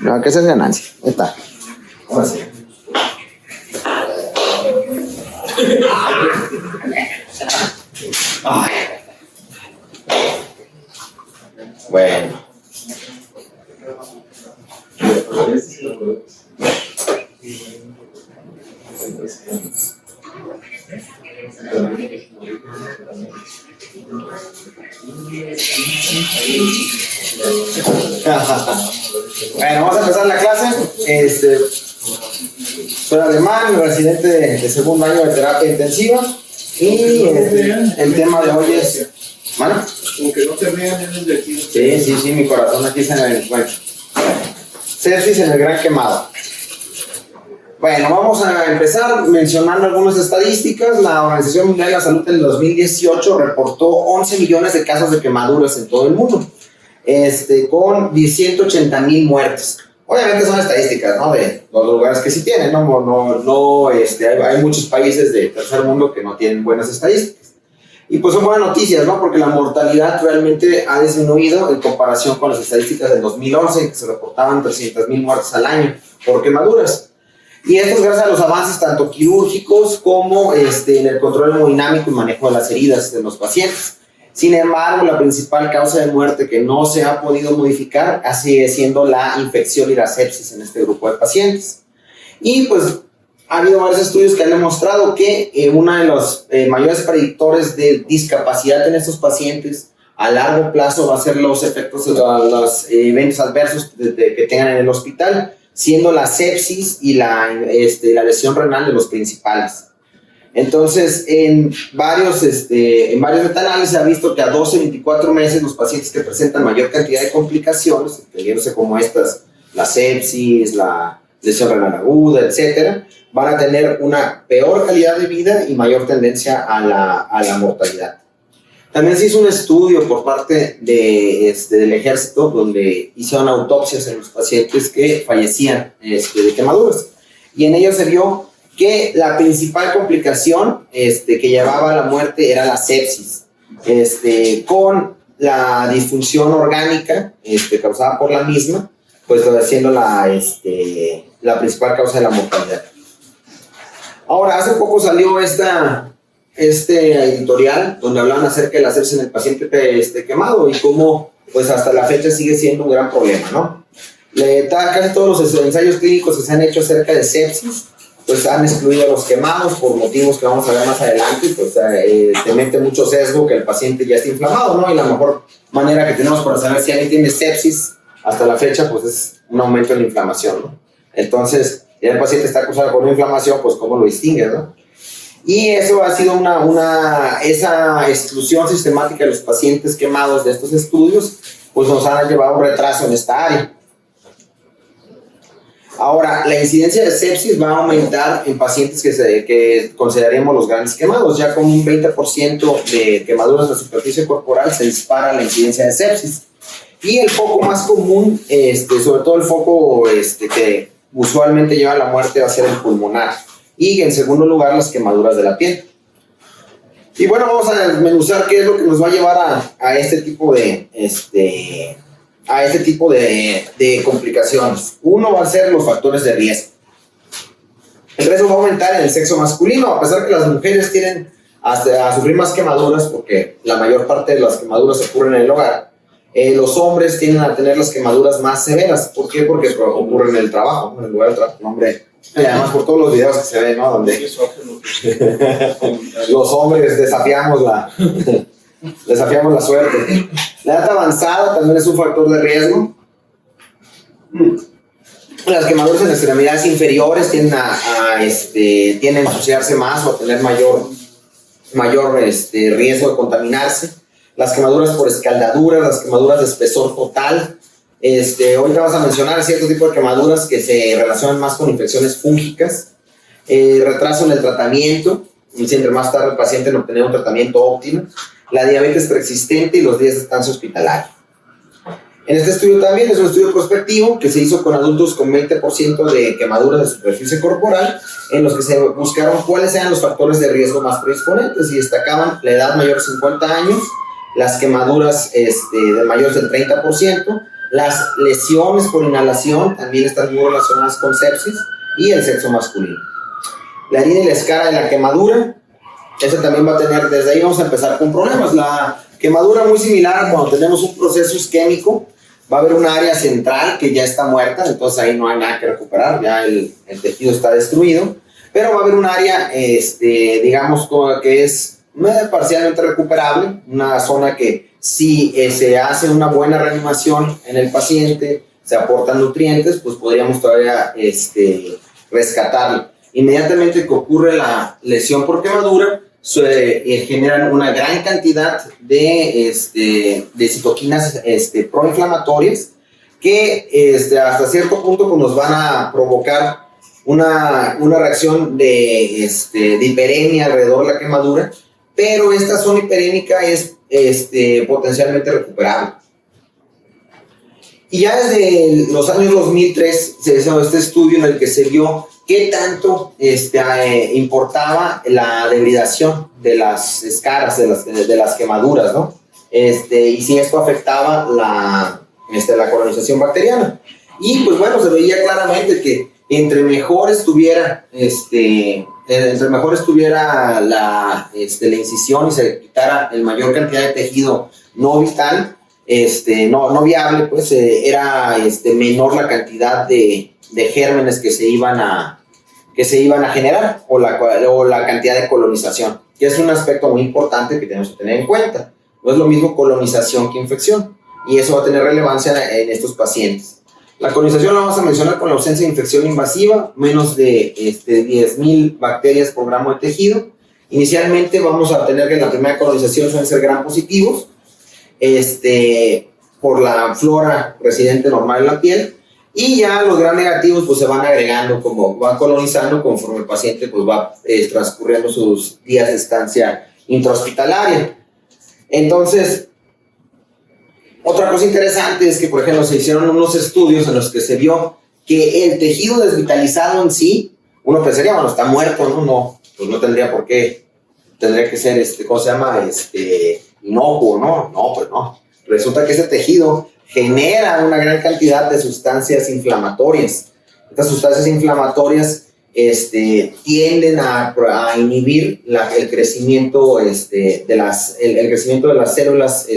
No, que esa es ganancia. Ahí está. Ahora sí. Bueno. Bueno, vamos a empezar la clase. Soy alemán, residente de segundo año de terapia intensiva. Y el tema de hoy es. ¿Vale? Como que no te vean desde aquí. Sí, mi corazón aquí se me encuentra. Sepsis en el Gran Quemado. Bueno, vamos a empezar mencionando algunas estadísticas. La Organización Mundial de la Salud en el 2018 reportó 11 millones de casos de quemaduras en todo el mundo, con 180,000 muertes. Obviamente son estadísticas, ¿no? De los lugares que sí tienen, hay muchos países de tercer mundo que no tienen buenas estadísticas. Y pues son buenas noticias, ¿no? Porque la mortalidad realmente ha disminuido en comparación con las estadísticas del 2011, que se reportaban 300,000 muertes al año por quemaduras. Y esto es gracias a los avances tanto quirúrgicos como en el control hemodinámico y manejo de las heridas de los pacientes. Sin embargo, la principal causa de muerte que no se ha podido modificar sigue siendo la infección y la sepsis en este grupo de pacientes. Y pues ha habido varios estudios que han demostrado que uno de los mayores predictores de discapacidad en estos pacientes a largo plazo va a ser los efectos de los eventos adversos que tengan en el hospital, siendo la sepsis y la lesión renal de los principales. Entonces, en varios meta-análisis se ha visto que a 12 y 24 meses los pacientes que presentan mayor cantidad de complicaciones, entendiéndose como estas, la sepsis, la lesión renal aguda, etcétera, van a tener una peor calidad de vida y mayor tendencia a la mortalidad. También se hizo un estudio por parte del ejército donde hicieron autopsias en los pacientes que fallecían de quemaduras. Y en ello se vio que la principal complicación que llevaba a la muerte era la sepsis, con la disfunción orgánica causada por la misma, pues siendo la principal causa de la mortalidad. Ahora, hace poco salió editorial donde hablaban acerca de la sepsis en el paciente quemado y cómo pues hasta la fecha sigue siendo un gran problema, ¿no? Casi todos los ensayos clínicos que se han hecho acerca de sepsis pues han excluido a los quemados por motivos que vamos a ver más adelante, pues te mete mucho sesgo que el paciente ya está inflamado, ¿no? Y la mejor manera que tenemos para saber si alguien tiene sepsis hasta la fecha pues es un aumento en la inflamación, ¿no? Entonces, si el paciente está acusado por una inflamación, pues ¿cómo lo distingue, no? Y eso ha sido esa exclusión sistemática de los pacientes quemados de estos estudios, pues nos ha llevado a un retraso en esta área. Ahora, la incidencia de sepsis va a aumentar en pacientes que consideraremos los grandes quemados. Ya con un 20% de quemaduras de la superficie corporal se dispara la incidencia de sepsis. Y el foco más común, sobre todo el foco que usualmente lleva a la muerte, va a ser el pulmonar. Y en segundo lugar, las quemaduras de la piel. Y bueno, vamos a desmenuzar qué es lo que nos va a llevar a este tipo de complicaciones. Uno va a ser los factores de riesgo. El riesgo va a aumentar en el sexo masculino, a pesar que las mujeres tienen a sufrir más quemaduras, porque la mayor parte de las quemaduras ocurren en el hogar. Los hombres tienden a tener las quemaduras más severas. ¿Por qué? Porque ocurren en el trabajo, en el lugar de trabajo. Hombre, además por todos los videos que se ven, ¿no? Donde los hombres desafiamos la suerte. La edad avanzada también es un factor de riesgo. Las quemaduras en extremidades inferiores tienden a ensuciarse más o a tener mayor riesgo de contaminarse. Las quemaduras por escaldaduras, las quemaduras de espesor total. Ahorita vamos a mencionar cierto tipo de quemaduras que se relacionan más con infecciones fúngicas. Retraso en el tratamiento, siempre más tarde el paciente en obtener un tratamiento óptimo. La diabetes preexistente y los días de estancia hospitalaria. En este estudio también es un estudio prospectivo que se hizo con adultos con 20% de quemaduras de superficie corporal, en los que se buscaron cuáles eran los factores de riesgo más predisponentes y destacaban la edad mayor de 50 años, las quemaduras de mayores del 30%, Las lesiones por inhalación también están muy relacionadas con sepsis y el sexo masculino. La herida y la escara de la quemadura, esa también va a tener, desde ahí vamos a empezar con problemas. La quemadura muy similar a cuando tenemos un proceso isquémico, va a haber un área central que ya está muerta, entonces ahí no hay nada que recuperar, ya el tejido está destruido, pero va a haber un área, digamos, que es parcialmente recuperable, una zona que si se hace una buena reanimación en el paciente, se aportan nutrientes, pues podríamos todavía rescatarlo. Inmediatamente que ocurre la lesión por quemadura, se generan una gran cantidad de citoquinas proinflamatorias que hasta cierto punto pues, nos van a provocar una reacción de hiperemia alrededor de la quemadura, pero esta zona hiperémica es potencialmente recuperable. Y ya desde los años 2003 se hizo este estudio en el que se vio qué tanto importaba la debridación de las escaras, de las quemaduras, ¿no? Y si esto afectaba la colonización bacteriana. Y pues bueno, se veía claramente que entre mejor estuviera, la incisión y se quitara el mayor cantidad de tejido no vital, no viable, pues era menor la cantidad de gérmenes que se iban a generar o la cantidad de colonización, que es un aspecto muy importante que tenemos que tener en cuenta. No es lo mismo colonización que infección, y eso va a tener relevancia en estos pacientes. La colonización la vamos a mencionar con la ausencia de infección invasiva, menos de 10,000 bacterias por gramo de tejido. Inicialmente vamos a tener que en la primera colonización suelen ser gram positivos, por la flora residente normal en la piel, y ya los gram negativos pues se van agregando, como van colonizando conforme el paciente pues va transcurriendo sus días de estancia intrahospitalaria. Entonces, otra cosa interesante es que, por ejemplo, se hicieron unos estudios en los que se vio que el tejido desvitalizado en sí, uno pensaría, bueno, está muerto, ¿no? Pues no tendría por qué, tendría que ser, ¿cómo se llama? Inocuo, ¿no? No, pues no. Resulta que ese tejido genera una gran cantidad de sustancias inflamatorias. Estas sustancias inflamatorias tienden a inhibir el crecimiento, el crecimiento de las células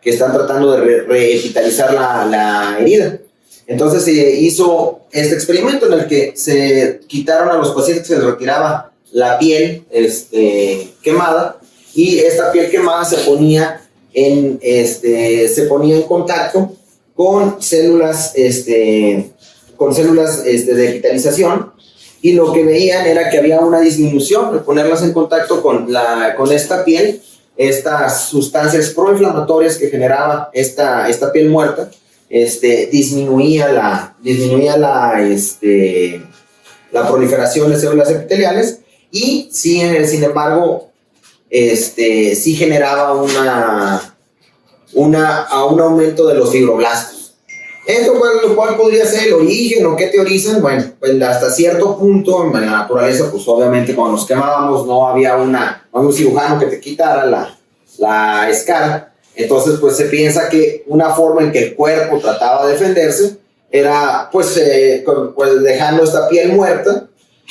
que están tratando de revitalizar la herida. Entonces se hizo este experimento en el que se quitaron a los pacientes que se les retiraba la piel quemada, y esta piel quemada se ponía en contacto con células de vitalización, y lo que veían era que había una disminución al ponerlas en contacto con esta piel. Estas sustancias proinflamatorias que generaba esta piel muerta, disminuía la proliferación de células epiteliales, y sí, sin embargo, sí generaba un aumento de los fibroblastos. ¿Esto cuál podría ser el origen o qué teorizan? Bueno, pues hasta cierto punto en la naturaleza, pues obviamente cuando nos quemábamos no había un cirujano que te quitara la escara. Entonces pues se piensa que una forma en que el cuerpo trataba de defenderse era pues dejando esta piel muerta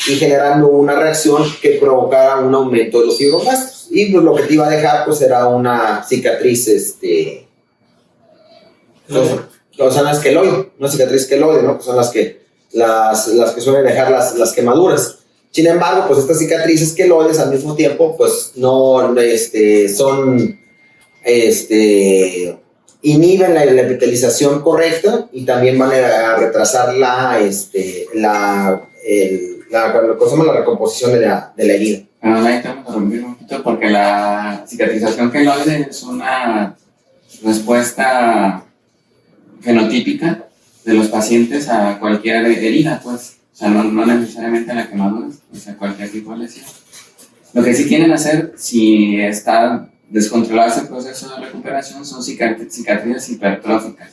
y generando una reacción que provocara un aumento de los fibroblastos. Y pues lo que te iba a dejar pues era una cicatriz una cicatriz queloide, ¿no? Que son las que suelen dejar las quemaduras. Sin embargo, pues estas cicatrices queloides al mismo tiempo, pues no inhiben la epitelización correcta, y también van a retrasar la recomposición de la herida. Bueno, ahí tengo que romper un poquito porque la cicatrización queloide es una respuesta fenotípica de los pacientes a cualquier herida, pues, o sea, no necesariamente a la quemadura, o sea, cualquier tipo de lesión. Lo que sí quieren hacer, si está descontrolado ese proceso de recuperación, son cicatrices hipertróficas,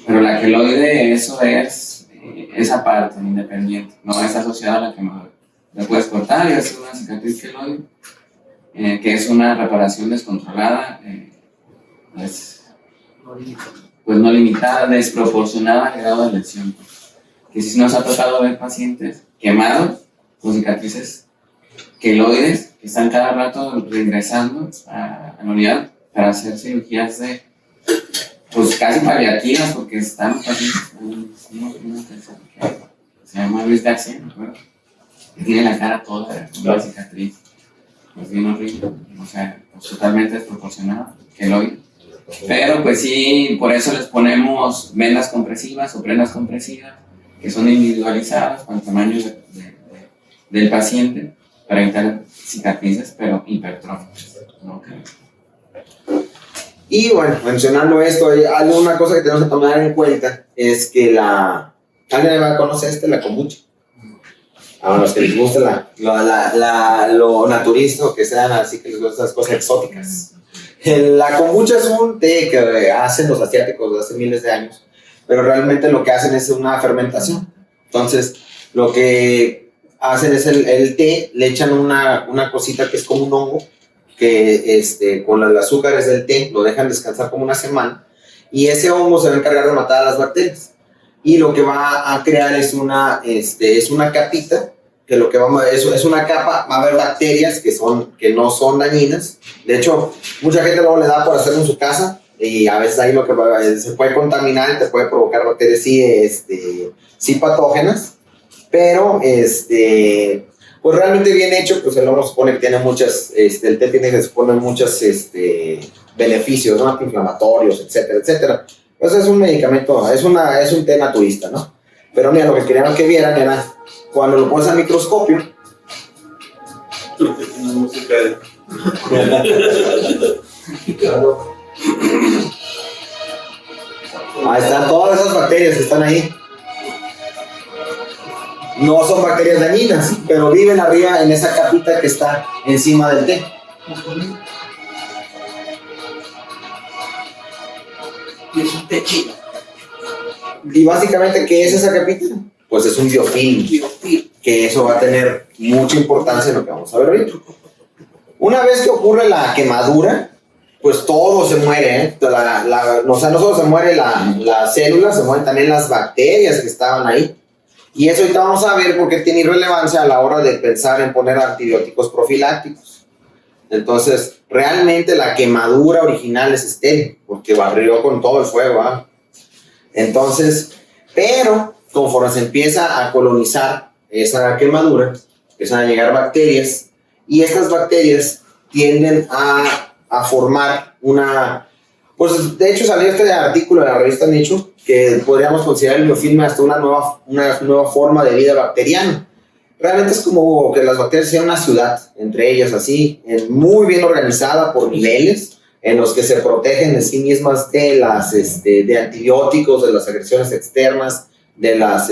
pero la queloide, eso es esa parte independiente, no es asociada a la quemadura. La puedes cortar y hacer una cicatriz queloide, que es una reparación descontrolada, pues no limitada, desproporcionada al grado de lesión. Que si nos ha tocado ver pacientes quemados con cicatrices queloides que están cada rato regresando a la unidad para hacer cirugías de, pues casi paliativas, porque están pacientes, se llama Luis García, ¿no? Que tiene la cara toda con una cicatriz, pues bien horrible, o sea, pues, totalmente desproporcionada, queloide. Pero pues sí, por eso les ponemos vendas compresivas o prendas compresivas que son individualizadas con el tamaño del paciente para evitar cicatrices, pero hipertróficas, ¿no? Y bueno, mencionando esto, hay una cosa que tenemos que tomar en cuenta es que ¿alguien va a conocer la kombucha? A los que les gusta lo naturista o que sean así que les gustan las cosas exóticas. La kombucha es un té que hacen los asiáticos desde hace miles de años, pero realmente lo que hacen es una fermentación. Entonces, lo que hacen es el té, le echan una cosita que es como un hongo, que con los azúcares del té lo dejan descansar como una semana, y ese hongo se va a encargar de matar a las bacterias. Y lo que va a crear es una capita, que lo que es una capa, va a haber bacterias que no son dañinas. De hecho, mucha gente luego le da por hacerlo en su casa, y a veces ahí lo que se puede contaminar y te puede provocar bacterias sí patógenas, pero pues realmente bien hecho, pues el hongo supone que tiene muchas, el té tiene que supone muchos beneficios, ¿no? Antiinflamatorios, etcétera, etcétera. Pues es un medicamento, es un té naturista, ¿no? Pero mira, lo que querían que vieran era cuando lo pones al microscopio. Una música de... Ahí están todas esas bacterias que están ahí. No son bacterias dañinas, pero viven arriba en esa capita que está encima del té. Y es un té chino. Y básicamente, ¿qué es esa capita? Pues es un biofilm, que eso va a tener mucha importancia en lo que vamos a ver ahorita. Una vez que ocurre la quemadura, pues todo se muere, ¿eh? O sea, no solo se muere la célula, se mueren también las bacterias que estaban ahí. Y eso ahorita vamos a ver por qué tiene relevancia a la hora de pensar en poner antibióticos profilácticos. Entonces, realmente la quemadura original es estéril, porque barrió con todo el fuego, ¿eh? Entonces, pero conforme se empieza a colonizar esa quemadura, empiezan a llegar bacterias, y estas bacterias tienden a formar pues de hecho salió este artículo de la revista Nature que podríamos considerar el biofilm hasta una nueva forma de vida bacteriana. Realmente es como que las bacterias sean una ciudad, entre ellas así, muy bien organizada por niveles, en los que se protegen en sí mismas de antibióticos, de las agresiones externas, de las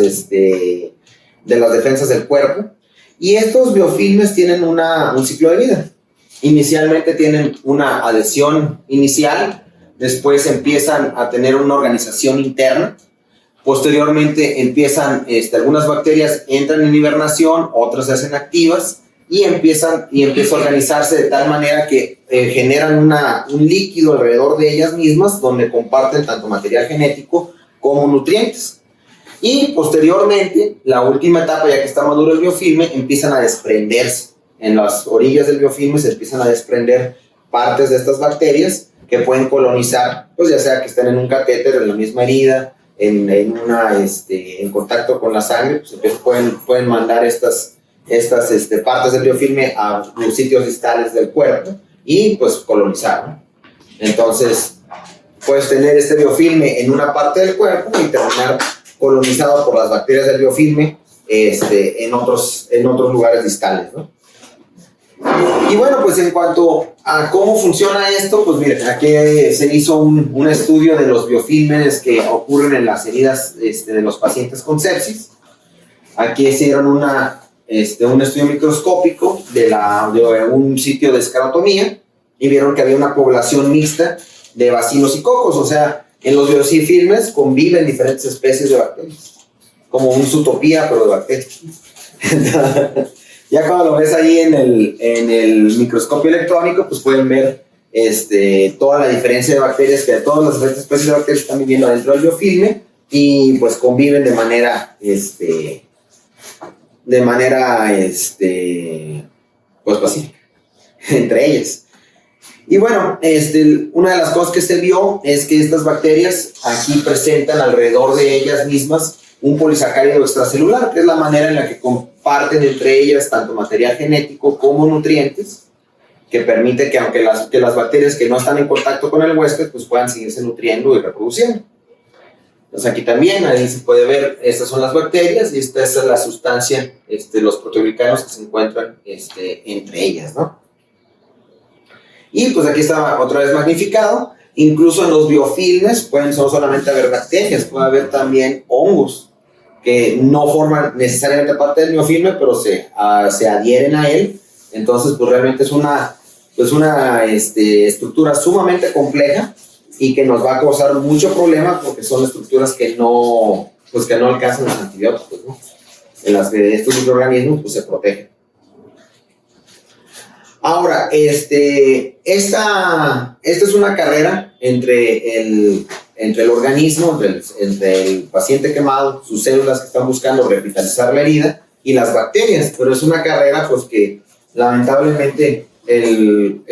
defensas del cuerpo. Y estos biofilmes tienen un ciclo de vida. Inicialmente tienen una adhesión inicial, después empiezan a tener una organización interna, posteriormente empiezan, algunas bacterias entran en hibernación, otras se hacen activas, y empieza a organizarse de tal manera que generan un líquido alrededor de ellas mismas, donde comparten tanto material genético como nutrientes. Y posteriormente, la última etapa, ya que está maduro el biofilme, empiezan a desprenderse. En las orillas del biofilme se empiezan a desprender partes de estas bacterias que pueden colonizar, pues ya sea que estén en un catéter, en la misma herida, en contacto con la sangre, pues pueden mandar estas partes del biofilme a los sitios distales del cuerpo y pues colonizar, ¿no? Entonces, puedes tener este biofilme en una parte del cuerpo y terminar colonizado por las bacterias del biofilme en otros lugares distales, ¿no? Y bueno, pues en cuanto a cómo funciona esto, pues miren, aquí se hizo un estudio de los biofilmes que ocurren en las heridas de los pacientes con sepsis. Aquí hicieron un estudio microscópico de un sitio de esclerotomía y vieron que había una población mixta de bacilos y cocos, o sea, en los biofilmes conviven diferentes especies de bacterias, como un Zootopia, pero de bacterias. Ya cuando lo ves ahí en el microscopio electrónico, pues pueden ver toda la diferencia de bacterias, que todas las diferentes especies de bacterias están viviendo dentro del biofilme y pues conviven de manera, pues pacífica entre ellas. Y bueno, una de las cosas que se vio es que estas bacterias aquí presentan alrededor de ellas mismas un polisacárido extracelular, que es la manera en la que comparten entre ellas tanto material genético como nutrientes, que permite que aunque las bacterias que no están en contacto con el huésped, pues puedan seguirse nutriendo y reproduciendo. Entonces aquí también, ahí se puede ver, estas son las bacterias y esta es la sustancia, los proteoglicanos que se encuentran entre ellas, ¿no? Y pues aquí está otra vez magnificado. Incluso en los biofilmes pueden no solamente haber bacterias, puede haber también hongos que no forman necesariamente parte del biofilme, pero se adhieren a él. Entonces, pues realmente es una estructura sumamente compleja y que nos va a causar mucho problema porque son estructuras que no alcanzan los antibióticos, ¿no? En las que estos microorganismos pues, se protegen. Ahora, esta es una carrera entre el organismo, entre el paciente quemado, sus células que están buscando revitalizar la herida, y las bacterias, pero es una carrera pues que lamentablemente el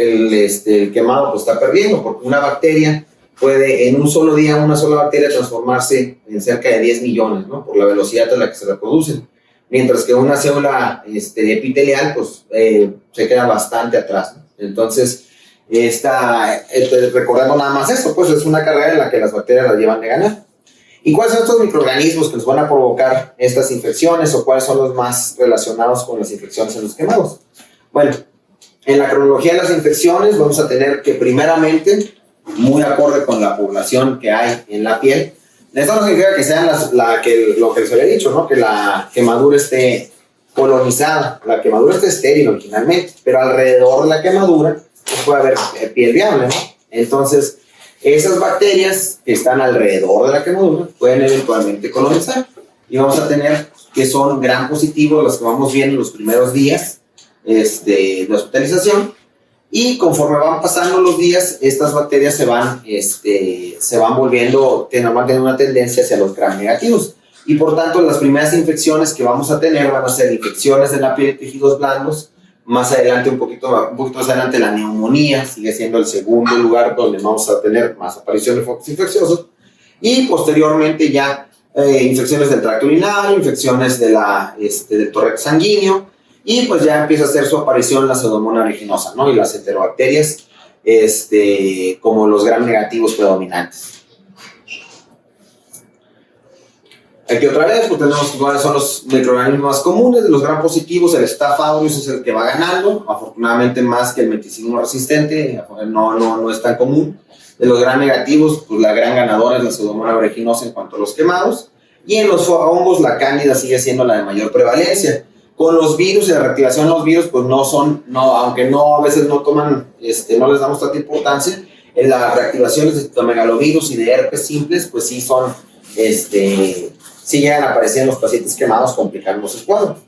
quemado pues está perdiendo, porque una bacteria puede en un solo día, una sola bacteria transformarse en cerca de 10 millones, ¿no? Por la velocidad a la que se reproducen. Mientras que una célula epitelial pues, se queda bastante atrás, ¿no? Entonces, recordando nada más esto, pues es una carrera en la que las bacterias la llevan de ganar. ¿Y cuáles son estos microorganismos que nos van a provocar estas infecciones o cuáles son los más relacionados con las infecciones en los quemados? Bueno, en la cronología de las infecciones vamos a tener que primeramente, muy acorde con la población que hay en la piel, esto no significa que sean lo que les había dicho, ¿no? Que la quemadura esté colonizada, la quemadura esté estéril originalmente, pero alrededor de la quemadura pues puede haber piel viable, ¿no? Entonces, esas bacterias que están alrededor de la quemadura pueden eventualmente colonizar y vamos a tener que son gram positivos los que vamos viendo en los primeros días de hospitalización. Y conforme van pasando los días, estas bacterias se van volviendo, van a tener una tendencia hacia los gram negativos. Y por tanto, las primeras infecciones que vamos a tener van a ser infecciones de la piel y tejidos blandos. Más adelante, un poquito más adelante, la neumonía sigue siendo el segundo lugar donde vamos a tener más aparición de focos infecciosos. Y posteriormente ya infecciones del tracto urinario, infecciones del torrente sanguíneo. Y pues ya empieza a hacer su aparición la Pseudomonas aeruginosa, ¿no? Y las enterobacterias, como los gram negativos predominantes. Aquí otra vez, pues tenemos cuáles son los microorganismos más comunes. De los gram positivos, el Staph aureus es el que va ganando, afortunadamente más que el meticilino resistente, no es tan común. De los gram negativos, pues la gran ganadora es la Pseudomonas aeruginosa en cuanto a los quemados. Y en los hongos, la cándida sigue siendo la de mayor prevalencia. Con los virus y la reactivación de los virus, pues aunque a veces no toman, no les damos tanta importancia, en las reactivaciones de citomegalovirus y de herpes simples, pues sí son, sí llegan a aparecer en los pacientes quemados complicando los cuadros.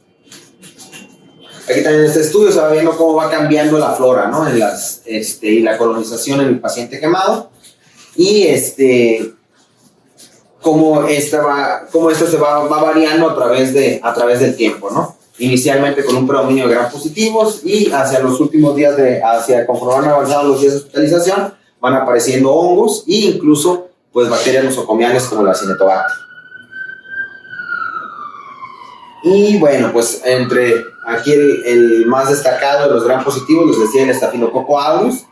Aquí también en este estudio se va viendo cómo va cambiando la flora, ¿no? Y la colonización en el paciente quemado, y cómo esto se va variando a través del tiempo, ¿no? Inicialmente con un predominio de gram positivos y hacia los últimos días, conforme van avanzando los días de hospitalización, van apareciendo hongos e incluso pues, bacterias nosocomiales como la Acinetobacter. Y bueno, pues entre aquí el más destacado de los gram positivos, les decía el Staphylococcus aureus,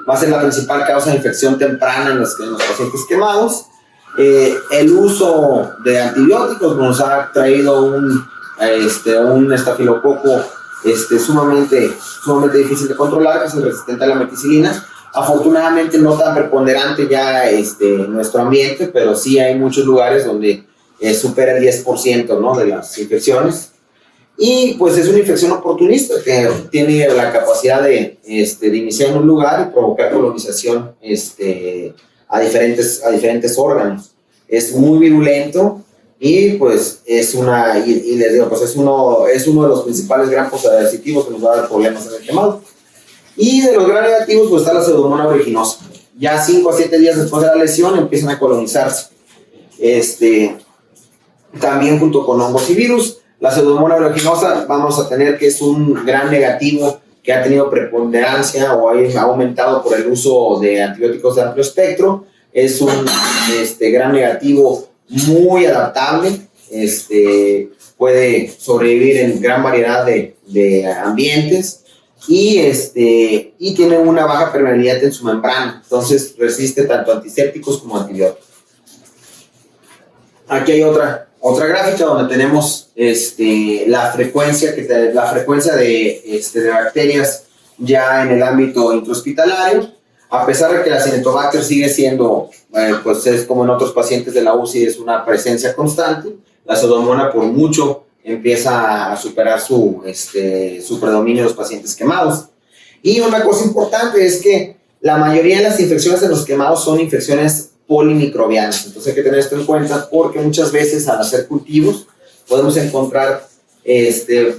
va a ser la principal causa de infección temprana en los pacientes quemados. El uso de antibióticos nos ha traído un estafilococo sumamente difícil de controlar, que es el resistente a la meticilina. Afortunadamente no tan preponderante ya en nuestro ambiente, pero sí hay muchos lugares donde supera el 10%, ¿no? De las infecciones. Y pues es una infección oportunista que tiene la capacidad de iniciar en un lugar y provocar colonización a diferentes órganos. Es muy virulento. Y pues les digo, pues es uno de los principales gram positivos que nos va a dar problemas en el quemado. Y de los gram negativos, pues está la Pseudomonas aeruginosa. Ya 5 a 7 días después de la lesión empiezan a colonizarse. También junto con hongos y virus. La Pseudomonas aeruginosa vamos a tener que es un gram negativo que ha tenido preponderancia o ha aumentado por el uso de antibióticos de amplio espectro. Es un gram negativo muy adaptable, puede sobrevivir en gran variedad de ambientes y tiene una baja permeabilidad en su membrana, entonces resiste tanto antisépticos como antibióticos. Aquí hay otra gráfica donde tenemos la frecuencia de bacterias ya en el ámbito intrahospitalario. A pesar de que la Acinetobacter sigue siendo, pues es como en otros pacientes de la UCI, es una presencia constante, la Pseudomonas por mucho empieza a superar su predominio en los pacientes quemados. Y una cosa importante es que la mayoría de las infecciones en los quemados son infecciones polimicrobianas. Entonces hay que tener esto en cuenta porque muchas veces al hacer cultivos podemos encontrar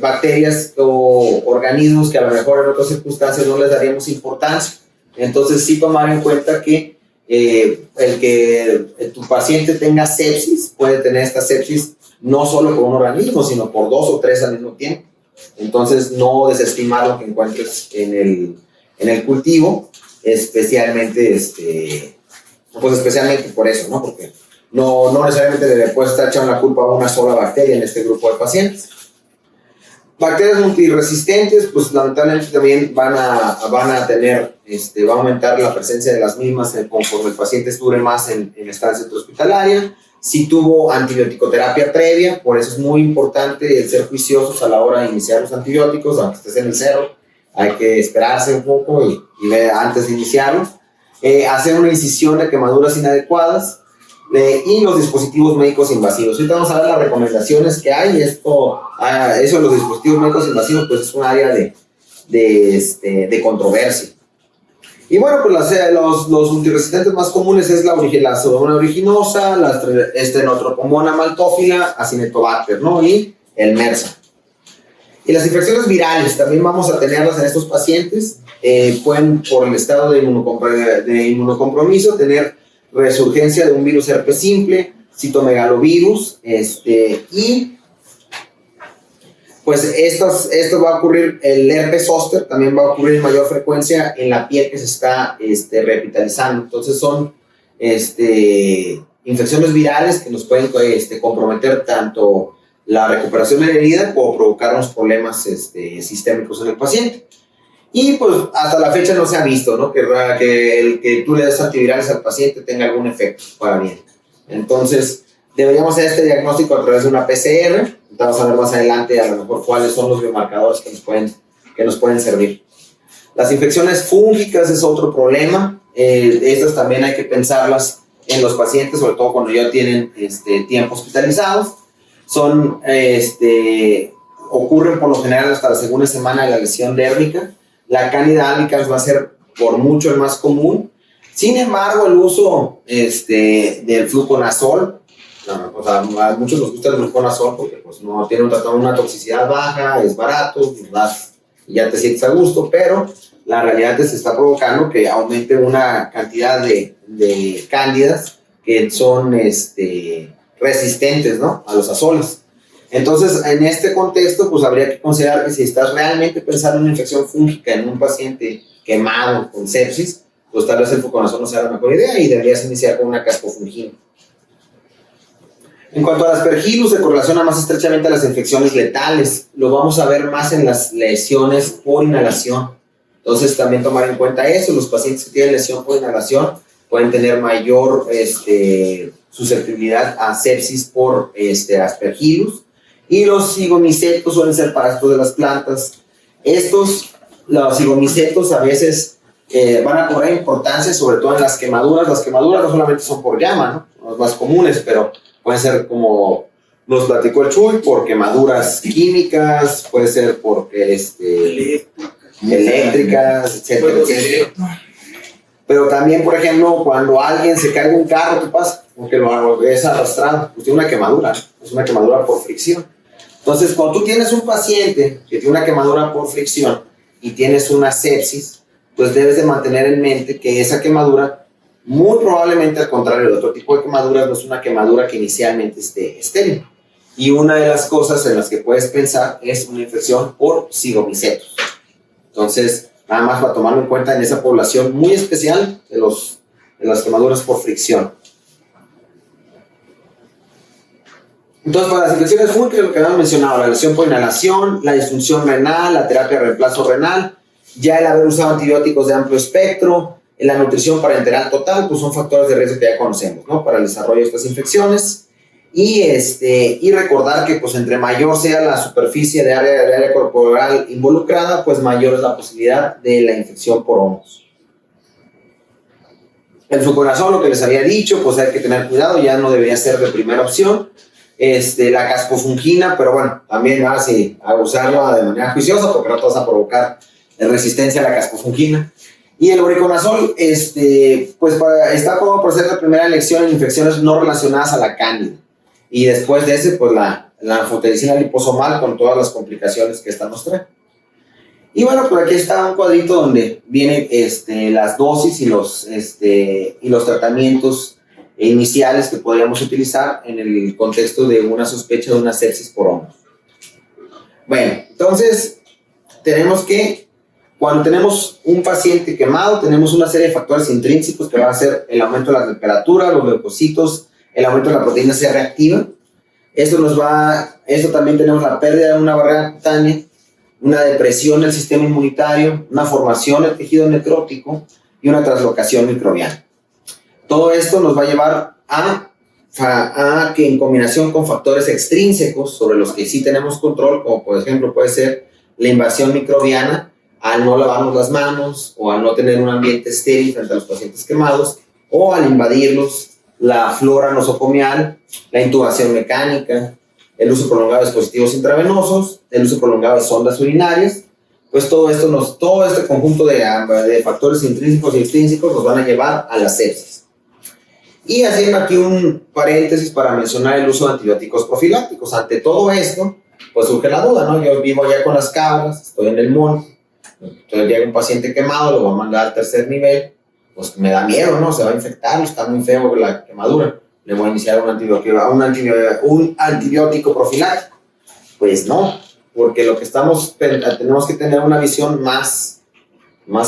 bacterias o organismos que a lo mejor en otras circunstancias no les daríamos importancia. Entonces sí tomar en cuenta que el que tu paciente tenga sepsis, puede tener esta sepsis no solo por un organismo, sino por 2 o 3 al mismo tiempo. Entonces no desestimar lo que encuentres en el cultivo, especialmente por eso, ¿no? Porque no necesariamente le puedes estar echando la culpa a una sola bacteria en este grupo de pacientes. Bacterias multiresistentes, pues lamentablemente también van a tener, va a aumentar la presencia de las mismas conforme el paciente dure más en estancia intrahospitalaria. Si tuvo antibiótico-terapia previa, por eso es muy importante el ser juiciosos a la hora de iniciar los antibióticos, aunque estés en el cero, hay que esperarse un poco y ver antes de iniciarlos. Hacer una incisión de quemaduras inadecuadas y los dispositivos médicos invasivos. Ahorita vamos a ver las recomendaciones que hay. Eso de los dispositivos médicos invasivos, pues es un área de controversia. Y bueno, pues los multiresistentes más comunes es la Pseudomonas aeruginosa, la Strenotropomona maltófila, Acinetobacter, ¿no? Y el MRSA. Y las infecciones virales también vamos a tenerlas en estos pacientes. Pueden, por el estado de inmunocompromiso, tener resurgencia de un virus herpes simple, citomegalovirus, y pues esto va a ocurrir, el herpes zóster también va a ocurrir en mayor frecuencia en la piel que se está revitalizando. Entonces son infecciones virales que nos pueden comprometer tanto la recuperación de la herida como provocarnos problemas sistémicos en el paciente. Y pues hasta la fecha no se ha visto, ¿no? que el que tú le des antivirales al paciente tenga algún efecto para bien. Entonces deberíamos hacer este diagnóstico a través de una PCR. Vamos a ver más adelante a lo mejor cuáles son los biomarcadores que nos pueden servir. Las infecciones fúngicas es otro problema. Estas también hay que pensarlas en los pacientes, sobre todo cuando ya tienen tiempo hospitalizados. Ocurren por lo general hasta la segunda semana de la lesión dérmica. La Candida albicans va a ser por mucho el más común. Sin embargo, el uso del fluconazol, a muchos nos gusta el fluconazol porque pues, no tiene una toxicidad baja, es barato, y ya te sientes a gusto, pero la realidad es que se está provocando que aumente una cantidad de cándidas que son resistentes, ¿no? A los azoles. Entonces, en este contexto, pues habría que considerar que si estás realmente pensando en una infección fúngica en un paciente quemado con sepsis, pues tal vez el fluconazol no sea la mejor idea y deberías iniciar con una caspofungina. En cuanto al aspergillus, se correlaciona más estrechamente a las infecciones letales. Lo vamos a ver más en las lesiones por inhalación. Entonces, también tomar en cuenta eso. Los pacientes que tienen lesión por inhalación pueden tener mayor susceptibilidad a sepsis por aspergillus. Y los zigomicetos suelen ser parásitos de las plantas. Los zigomicetos a veces van a cobrar importancia, sobre todo en las quemaduras. Las quemaduras no solamente son por llama, ¿no? Los más comunes, pero pueden ser como nos platicó el Chuy, por quemaduras químicas, puede ser porque eléctricas, etcétera, etcétera. Pero también, por ejemplo, cuando alguien se cae de un carro, ¿qué pasa? Porque lo es arrastrado, pues tiene una quemadura, es una quemadura por fricción. Entonces, cuando tú tienes un paciente que tiene una quemadura por fricción y tienes una sepsis, pues debes de mantener en mente que esa quemadura, muy probablemente al contrario de otro tipo de quemaduras, no es una quemadura que inicialmente esté estéril. Y una de las cosas en las que puedes pensar es una infección por zigomycetos. Entonces, nada más para tomarlo en cuenta en esa población muy especial de las quemaduras por fricción. Entonces, para las infecciones fúngicas, lo que habíamos mencionado, la lesión por inhalación, la disfunción renal, la terapia de reemplazo renal, ya el haber usado antibióticos de amplio espectro, la nutrición parenteral total, pues son factores de riesgo que ya conocemos, ¿no? Para el desarrollo de estas infecciones. Y recordar que pues entre mayor sea la superficie de área corporal involucrada, pues mayor es la posibilidad de la infección por hongos. El fluconazol, lo que les había dicho, pues hay que tener cuidado, ya no debería ser de primera opción. La caspofungina, pero bueno, también así a usarla de manera juiciosa porque no te vas a provocar resistencia a la caspofungina. Y el oriconazol, pues está como por ser la primera elección en infecciones no relacionadas a la cándida. Y después de ese, pues la anfotericina liposomal con todas las complicaciones que esta nos trae. Y bueno, pues aquí está un cuadrito donde vienen las dosis y los tratamientos iniciales que podríamos utilizar en el contexto de una sospecha de una sepsis por hongos. Bueno, entonces tenemos que, cuando tenemos un paciente quemado, tenemos una serie de factores intrínsecos que van a ser el aumento de la temperatura, los leucocitos, el aumento de la proteína C reactiva. Esto también tenemos la pérdida de una barrera cutánea, una depresión del sistema inmunitario, una formación del tejido necrótico y una translocación microbiana. Todo esto nos va a llevar a que en combinación con factores extrínsecos sobre los que sí tenemos control, como por ejemplo puede ser la invasión microbiana, al no lavarnos las manos o al no tener un ambiente estéril frente a los pacientes quemados, o al invadirlos, la flora nosocomial, la intubación mecánica, el uso prolongado de dispositivos intravenosos, el uso prolongado de sondas urinarias, pues todo este conjunto de factores intrínsecos y extrínsecos nos van a llevar a la sepsis. Y haciendo aquí un paréntesis para mencionar el uso de antibióticos profilácticos. Ante todo esto, pues surge la duda, ¿no? Yo vivo ya con las cabras, estoy en el monte, entonces llega un paciente quemado, lo voy a mandar al tercer nivel, pues me da miedo, ¿no? Se va a infectar, está muy feo la quemadura. Le voy a iniciar un antibiótico profiláctico. Pues no, porque lo que tenemos que tener una visión más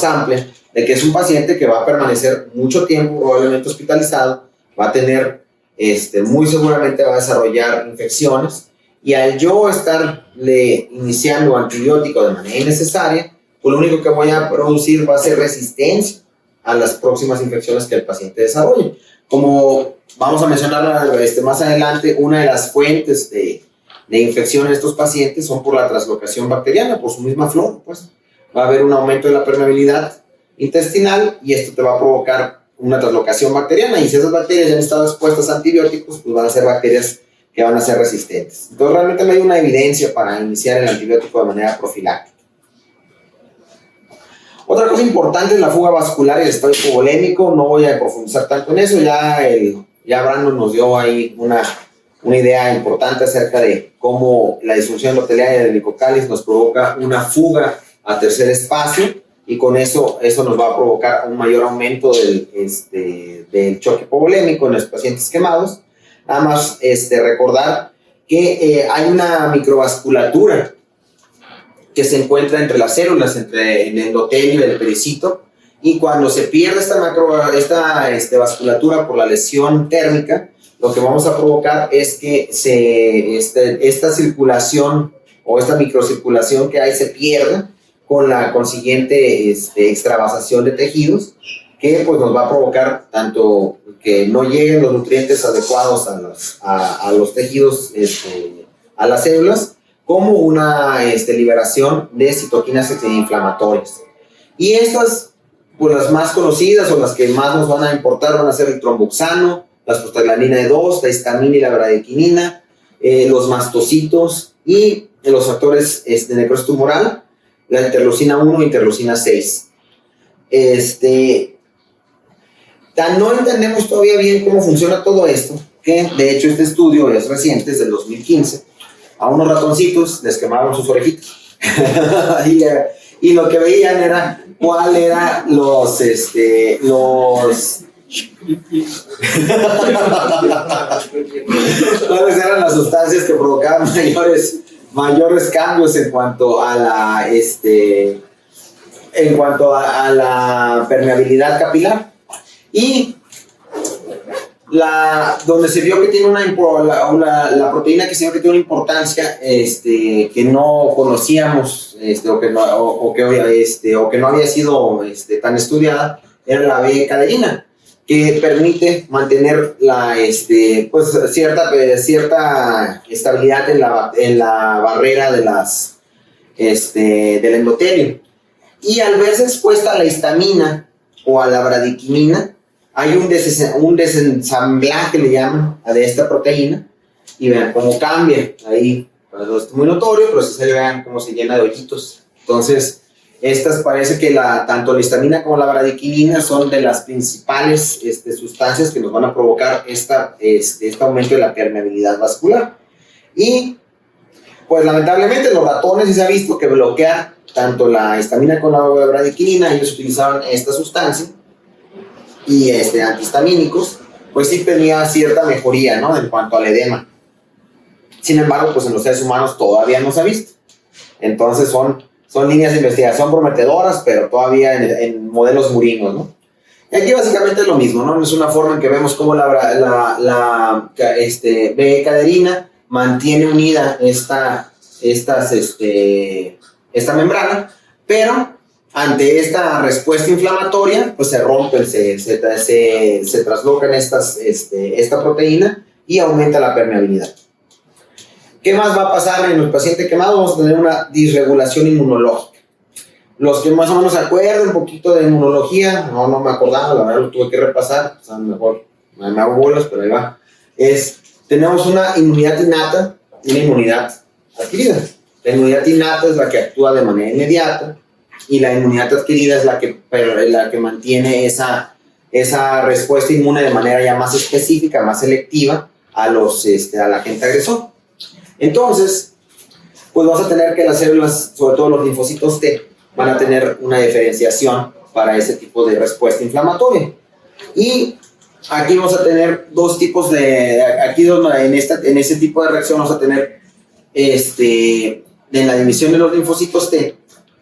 amplia de que es un paciente que va a permanecer mucho tiempo probablemente hospitalizado, va a tener, muy seguramente va a desarrollar infecciones, y al yo estarle iniciando antibiótico de manera innecesaria, pues lo único que voy a producir va a ser resistencia a las próximas infecciones que el paciente desarrolle. Como vamos a mencionar más adelante, una de las fuentes de infección en estos pacientes son por la translocación bacteriana, por su misma flora, pues. Va a haber un aumento de la permeabilidad intestinal y esto te va a provocar una translocación bacteriana, y si esas bacterias ya han estado expuestas a antibióticos, pues van a ser bacterias que van a ser resistentes. Entonces realmente no hay una evidencia para iniciar el antibiótico de manera profiláctica. Otra cosa importante es la fuga vascular y el estado hipovolémico. No voy a profundizar tanto en eso, ya Brandon nos dio ahí una idea importante acerca de cómo la disfunción endotelial del helicocáliz nos provoca una fuga a tercer espacio, y con eso nos va a provocar un mayor aumento del choque hipovolémico en los pacientes quemados. Nada más recordar que hay una microvasculatura que se encuentra entre las células, entre el endotelio y el pericito, y cuando se pierde esta vasculatura por la lesión térmica, lo que vamos a provocar es que esta circulación o esta microcirculación que hay se pierda, con la consiguiente extravasación de tejidos, que pues nos va a provocar tanto que no lleguen los nutrientes adecuados a los tejidos, a las células, como una liberación de citoquinas inflamatorias. Y estas, pues las más conocidas o las que más nos van a importar van a ser el tromboxano, la prostaglandina E2, la histamina y la bradykinin, los mastocitos y los factores de necrosis tumoral, la interleucina 1 e interleucina 6. No entendemos todavía bien cómo funciona todo esto, que de hecho este estudio es reciente, es del 2015. A unos ratoncitos les quemaron sus orejitas y lo que veían era cuál era cuáles eran las sustancias que provocaban mayores cambios en cuanto a la permeabilidad capilar. Y donde se vio que tiene la proteína que se vio que tiene una importancia que no conocíamos o que no había sido tan estudiada, era la B-caderina, que permite mantener cierta estabilidad en la barrera del endotelio. Y al verse expuesta a la histamina o a la bradiquinina, hay un desensamblaje, le llaman, de esta proteína, y vean cómo cambia. Ahí no es muy notorio, pero sí se vean cómo se llena de hoyitos. Entonces, estas parece que tanto la histamina como la bradiquinina son de las principales sustancias que nos van a provocar este aumento de la permeabilidad vascular. Y, pues lamentablemente, los ratones sí se ha visto que bloquear tanto la histamina como la bradiquinina, ellos utilizaban esta sustancia, y antihistamínicos, pues sí tenía cierta mejoría, ¿no?, en cuanto al edema. Sin embargo, pues en los seres humanos todavía no se ha visto. Entonces son líneas de investigación prometedoras, pero todavía en modelos murinos, ¿no? Y aquí básicamente es lo mismo, ¿no? Es una forma en que vemos cómo la B-caderina mantiene unida esta membrana, pero ante esta respuesta inflamatoria, pues se rompen, se traslocan esta proteína y aumenta la permeabilidad. ¿Qué más va a pasar en el paciente quemado? Vamos a tener una disregulación inmunológica. Los que más o menos se acuerdan un poquito de inmunología, no me acordaba, la verdad lo tuve que repasar, o sea, mejor me hago bolas, pero ahí va. Tenemos una inmunidad innata y una inmunidad adquirida. La inmunidad innata es la que actúa de manera inmediata, y la inmunidad adquirida es la que mantiene esa respuesta inmune de manera ya más específica, más selectiva al agente agresor. Entonces, pues vas a tener que las células, sobre todo los linfocitos T, van a tener una diferenciación para ese tipo de respuesta inflamatoria. Y aquí vamos a tener dos tipos en ese tipo de reacción vamos a tener en la división de los linfocitos T,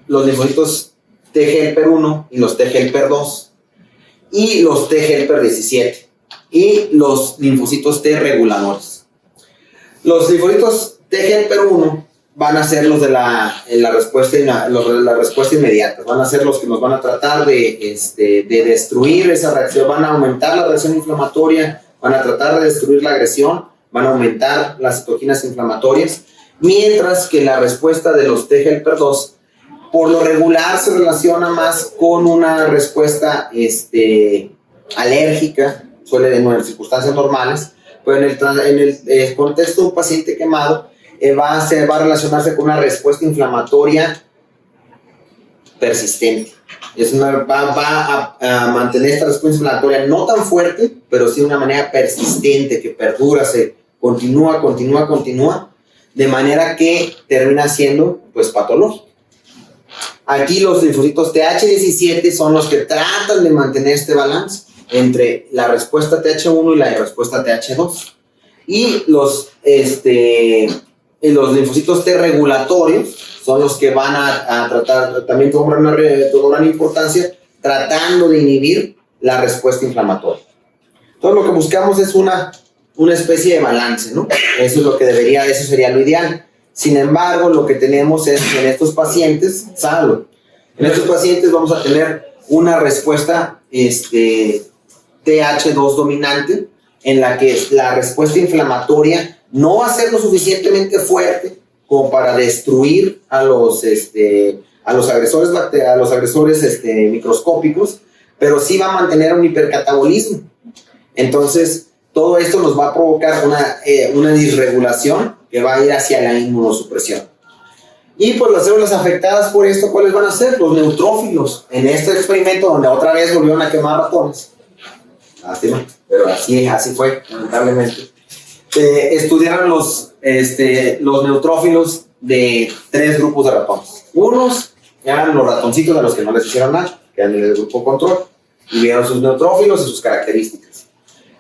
los linfocitos T helper 1 y los T helper 2 y los T helper 17 y los linfocitos T reguladores. Los linfocitos T helper 1 van a ser los de la respuesta inmediata, van a ser los que nos van a tratar de destruir esa reacción, van a aumentar la reacción inflamatoria, van a tratar de destruir la agresión, van a aumentar las citoquinas inflamatorias, mientras que la respuesta de los T helper 2 por lo regular se relaciona más con una respuesta alérgica, suele en circunstancias normales, pero en el contexto de un paciente quemado va a relacionarse con una respuesta inflamatoria persistente. Va a mantener esta respuesta inflamatoria no tan fuerte, pero sí de una manera persistente, que perdura, se continúa, de manera que termina siendo pues patológico. Aquí los linfocitos TH17 son los que tratan de mantener este balance entre la respuesta TH1 y la respuesta TH2. Y los linfocitos T regulatorios son los que van a tratar, también cobran gran importancia, tratando de inhibir la respuesta inflamatoria. Entonces lo que buscamos es una especie de balance, ¿no? Eso sería lo ideal. Sin embargo, lo que tenemos es en estos pacientes, vamos a tener una respuesta TH2 dominante, en la que la respuesta inflamatoria no va a ser lo suficientemente fuerte como para destruir a los agresores microscópicos, pero sí va a mantener un hipercatabolismo. Entonces, todo esto nos va a provocar una disregulación que va a ir hacia la inmunosupresión. Y pues las células afectadas por esto, ¿cuáles van a ser? Los neutrófilos. En este experimento, donde otra vez volvieron a quemar ratones. Lástima, pero así fue, lamentablemente. Estudiaron los neutrófilos de 3 grupos de ratones. Unos eran los ratoncitos a los que no les hicieron nada, que eran el grupo control, y vieron sus neutrófilos y sus características.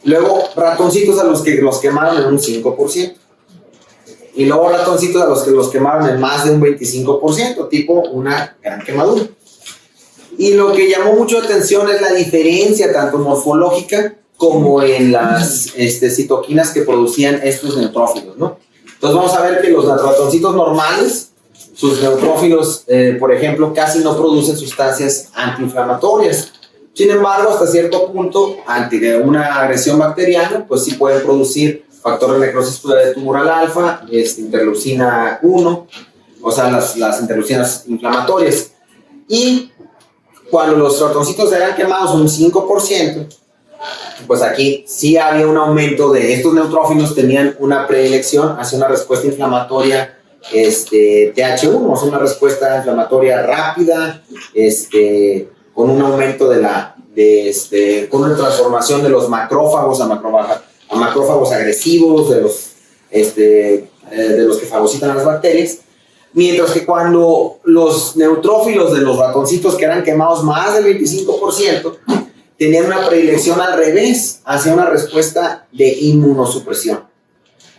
Luego, ratoncitos a los que los quemaron en un 5%. Y luego ratoncitos a los que los quemaron en más de un 25%, tipo una gran quemadura. Y lo que llamó mucho la atención es la diferencia tanto morfológica como en las citoquinas que producían estos neutrófilos, ¿no? Entonces vamos a ver que los ratoncitos normales, sus neutrófilos, por ejemplo, casi no producen sustancias antiinflamatorias. Sin embargo, hasta cierto punto, ante una agresión bacteriana, pues sí pueden producir factor de necrosis tumoral alfa, interleucina 1, o sea, las interleucinas inflamatorias. Y cuando los ratoncitos eran quemados un 5%, pues aquí sí había un aumento de estos neutrófilos, tenían una predilección hacia una respuesta inflamatoria TH1, o sea, una respuesta inflamatoria rápida, con un aumento con una transformación de los macrófagos a macrófagos agresivos, de los que fagocitan las bacterias, mientras que cuando los neutrófilos de los ratoncitos que eran quemados más del 25% tenían una predilección al revés, hacia una respuesta de inmunosupresión.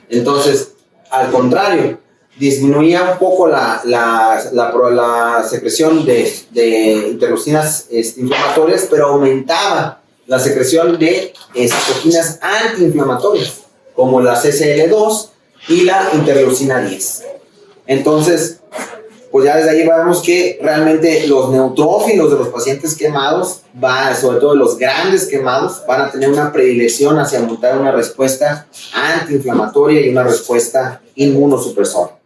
Entonces, al contrario, disminuía un poco la secreción de interleucinas inflamatorias, pero aumentaba la secreción de citoquinas antiinflamatorias, como la CCL2 y la interleucina 10. Entonces, pues ya desde ahí vemos que realmente los neutrófilos de los pacientes quemados, sobre todo los grandes quemados, van a tener una predilección hacia montar una respuesta antiinflamatoria y una respuesta inmunosupresora.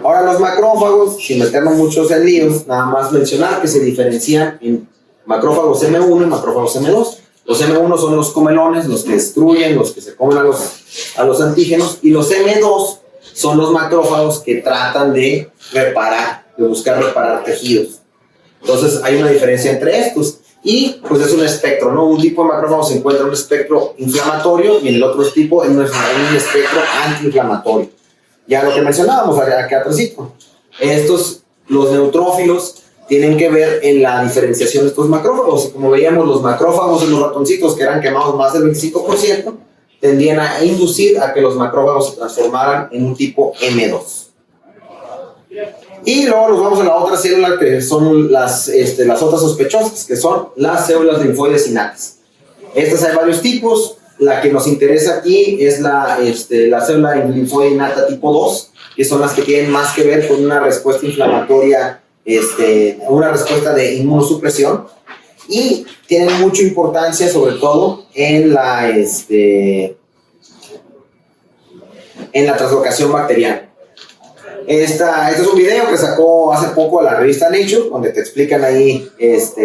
Ahora los macrófagos, sin meternos muchos en líos, nada más mencionar que se diferencian en macrófagos M1 y macrófagos M2. Los M1 son los comelones, los que destruyen, los que se comen a los antígenos, y los M2 son los macrófagos que tratan de buscar reparar tejidos. Entonces hay una diferencia entre estos, y pues es un espectro, ¿no? Un tipo de macrófago se encuentra en un espectro inflamatorio y en el otro tipo en un espectro antiinflamatorio. Ya lo que mencionábamos acá atrásito, los neutrófilos tienen que ver en la diferenciación de estos macrófagos, y como veíamos, los macrófagos de los ratoncitos que eran quemados más del 25% tendían a inducir a que los macrófagos se transformaran en un tipo M2. Y luego nos vamos a la otra célula, que son las otras sospechosas, que son las células linfoides innatas. Estas hay varios tipos. La que nos interesa aquí es la célula linfoide innata tipo 2, que son las que tienen más que ver con una respuesta inflamatoria, una respuesta de inmunosupresión, y tienen mucha importancia sobre todo en la translocación bacteriana. Este es un video que sacó hace poco a la revista Nature, donde te explican ahí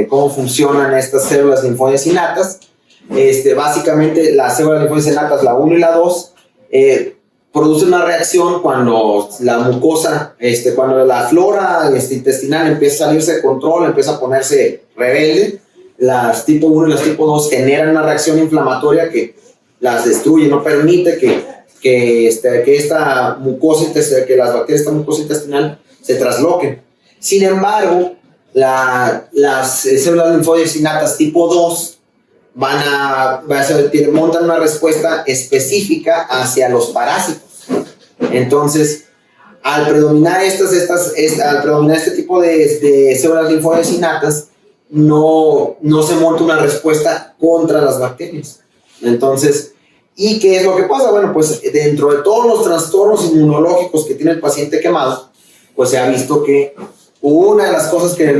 cómo funcionan estas células linfoides innatas. Básicamente las células linfoides innatas, la 1 y la 2, producen una reacción cuando la mucosa, cuando la flora intestinal empieza a salirse de control, empieza a ponerse rebelde. Las tipo 1 y las tipo 2 generan una reacción inflamatoria que las destruye, no permite que esta mucosa intestinal, que las bacterias de esta mucosa intestinal se trasloquen. Sin embargo, las células linfoides innatas tipo 2 montan una respuesta específica hacia los parásitos. Entonces, al predominar este tipo de células linfoides innatas, no se monta una respuesta contra las bacterias. Entonces, ¿y qué es lo que pasa? Bueno, pues dentro de todos los trastornos inmunológicos que tiene el paciente quemado, pues se ha visto que una de las cosas que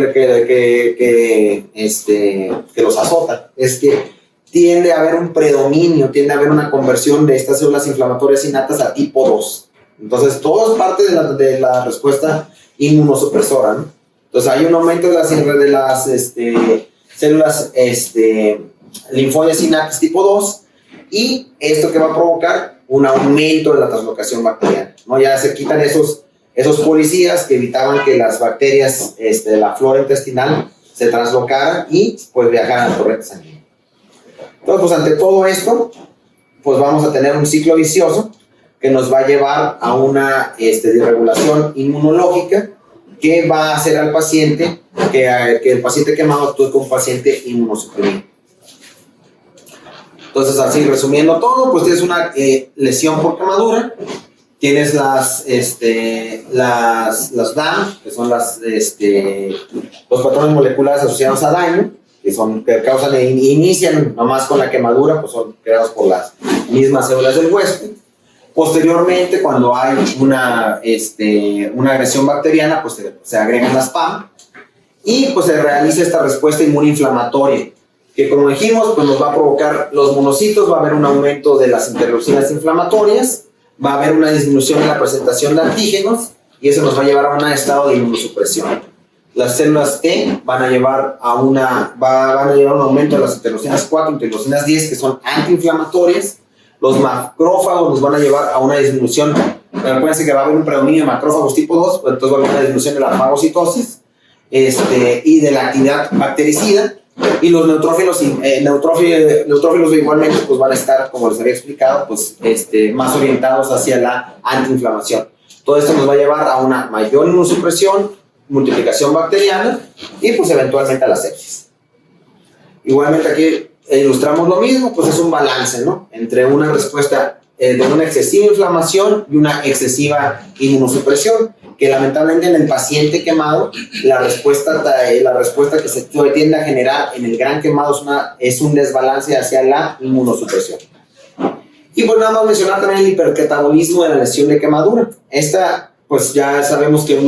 los azota es que tiende a haber un predominio, tiende a haber una conversión de estas células inflamatorias innatas a tipo 2. Entonces, todo es parte de la respuesta inmunosupresora, ¿no? Entonces, hay un aumento de las células linfoides innatas tipo 2, y esto que va a provocar un aumento de la translocación bacteriana, ¿no? Ya se quitan esos policías que evitaban que las bacterias de la flora intestinal se translocaran y pues viajaran al torrente sanguíneo. Entonces, pues ante todo esto, pues vamos a tener un ciclo vicioso que nos va a llevar a una disregulación inmunológica, que va a hacer al paciente que el paciente quemado actúe como un paciente inmunosuprimido. Entonces, así resumiendo todo, pues tienes una lesión por quemadura, tienes las DAM, que son los patrones moleculares asociados a daño, que causan inician nomás con la quemadura, pues son creados por las mismas células del huésped. Posteriormente, cuando hay una agresión bacteriana, pues se agregan las PAM y pues se realiza esta respuesta inmunoinflamatoria, que como dijimos, pues nos va a provocar los monocitos, va a haber un aumento de las interleucinas inflamatorias, va a haber una disminución en la presentación de antígenos y eso nos va a llevar a un estado de inmunosupresión. Las células T van a llevar a un aumento de las interleucinas 4, interleucinas 10, que son antiinflamatorias. Los macrófagos nos van a llevar a una disminución. Recuerden que va a haber un predominio de macrófagos tipo 2, pues entonces va a haber una disminución de la fagocitosis y de la actividad bactericida. Y los neutrófilos igualmente pues van a estar, como les había explicado, pues, más orientados hacia la antiinflamación. Todo esto nos va a llevar a una mayor inmunosupresión, multiplicación bacteriana y pues eventualmente a la sepsis. Igualmente aquí ilustramos lo mismo, pues es un balance, ¿no? Entre una respuesta de una excesiva inflamación y una excesiva inmunosupresión, que lamentablemente en el paciente quemado la respuesta que se tiende a generar en el gran quemado es un desbalance hacia la inmunosupresión. Y pues nada más mencionar también el hipercatabolismo de la lesión de quemadura. Esta, pues ya sabemos que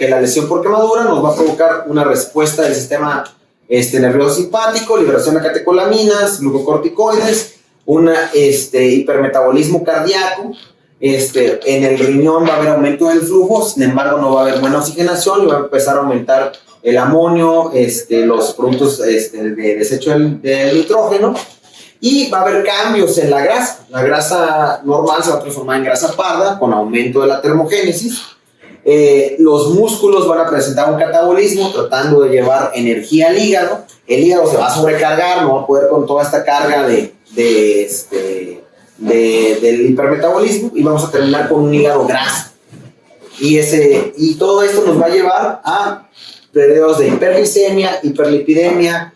la lesión por quemadura nos va a provocar una respuesta del sistema nervioso simpático, liberación de catecolaminas, glucocorticoides, un hipermetabolismo cardíaco. En el riñón va a haber aumento del flujo, sin embargo no va a haber buena oxigenación y va a empezar a aumentar el amonio, los productos de desecho del nitrógeno, y va a haber cambios en la grasa. La grasa normal se va a transformar en grasa parda con aumento de la termogénesis. Los músculos van a presentar un catabolismo tratando de llevar energía al hígado. El hígado se va a sobrecargar, no va a poder con toda esta carga del hipermetabolismo y vamos a terminar con un hígado graso. Y todo esto nos va a llevar a periodos de hiperglicemia, hiperlipidemia,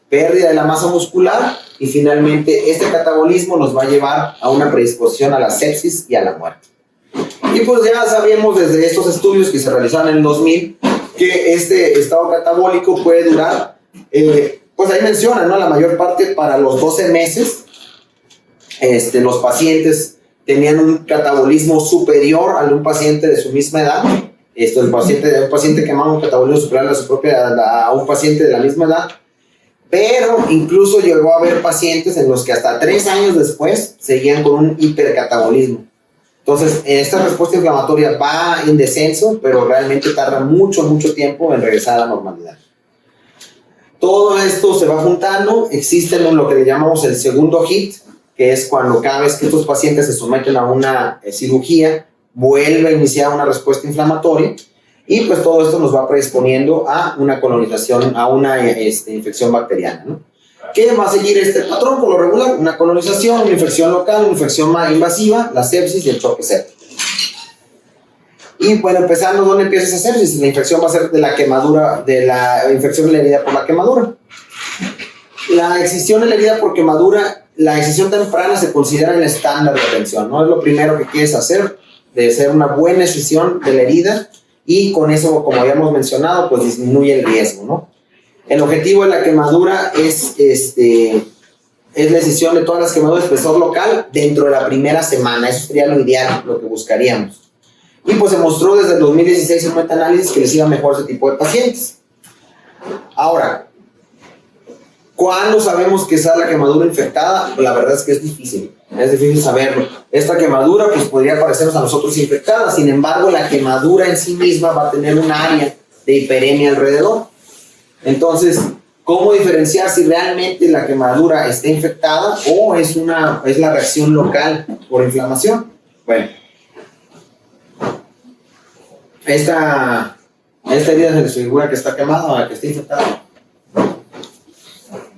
pérdida de la masa muscular y finalmente este catabolismo nos va a llevar a una predisposición a la sepsis y a la muerte. Y pues ya sabemos desde estos estudios que se realizaron en el 2000 que este estado catabólico puede durar, pues ahí menciona, ¿no? La mayor parte para los 12 meses. Los pacientes tenían un catabolismo superior al de un paciente de su misma edad. Un paciente quemaba un catabolismo superior a un paciente de la misma edad. Pero incluso llegó a haber pacientes en los que hasta 3 años después seguían con un hipercatabolismo. Entonces, esta respuesta inflamatoria va en descenso, pero realmente tarda mucho tiempo en regresar a la normalidad. Todo esto se va juntando, existe lo que le llamamos el segundo hit, que es cuando cada vez que estos pacientes se someten a una cirugía, vuelve a iniciar una respuesta inflamatoria, y pues todo esto nos va predisponiendo a una colonización, a una infección bacteriana, ¿no? ¿Qué va a seguir este patrón por lo regular? Una colonización, una infección local, una infección más invasiva, la sepsis y el choque séptico. Y bueno, empezando, ¿dónde empieza esa sepsis? La infección va a ser de la quemadura, de la infección de la herida por la quemadura. La excisión de la herida por quemadura, la excisión temprana se considera el estándar de atención, ¿no? Es lo primero que quieres hacer, de ser una buena excisión de la herida, y con eso, como habíamos mencionado, pues disminuye el riesgo, ¿no? El objetivo de la quemadura es la excisión de todas las quemaduras de espesor local dentro de la primera semana. Eso sería lo ideal, lo que buscaríamos. Y pues se mostró desde el 2016 en un metaanálisis que les iba mejor a ese tipo de pacientes. Ahora, ¿cuándo sabemos que está la quemadura infectada? Pues la verdad es que es difícil saberlo. Esta quemadura pues podría parecernos a nosotros infectada, sin embargo la quemadura en sí misma va a tener un área de hiperemia alrededor. Entonces, ¿cómo diferenciar si realmente la quemadura está infectada o es la reacción local por inflamación? Bueno, esta herida se les figura que está quemada o que está infectada.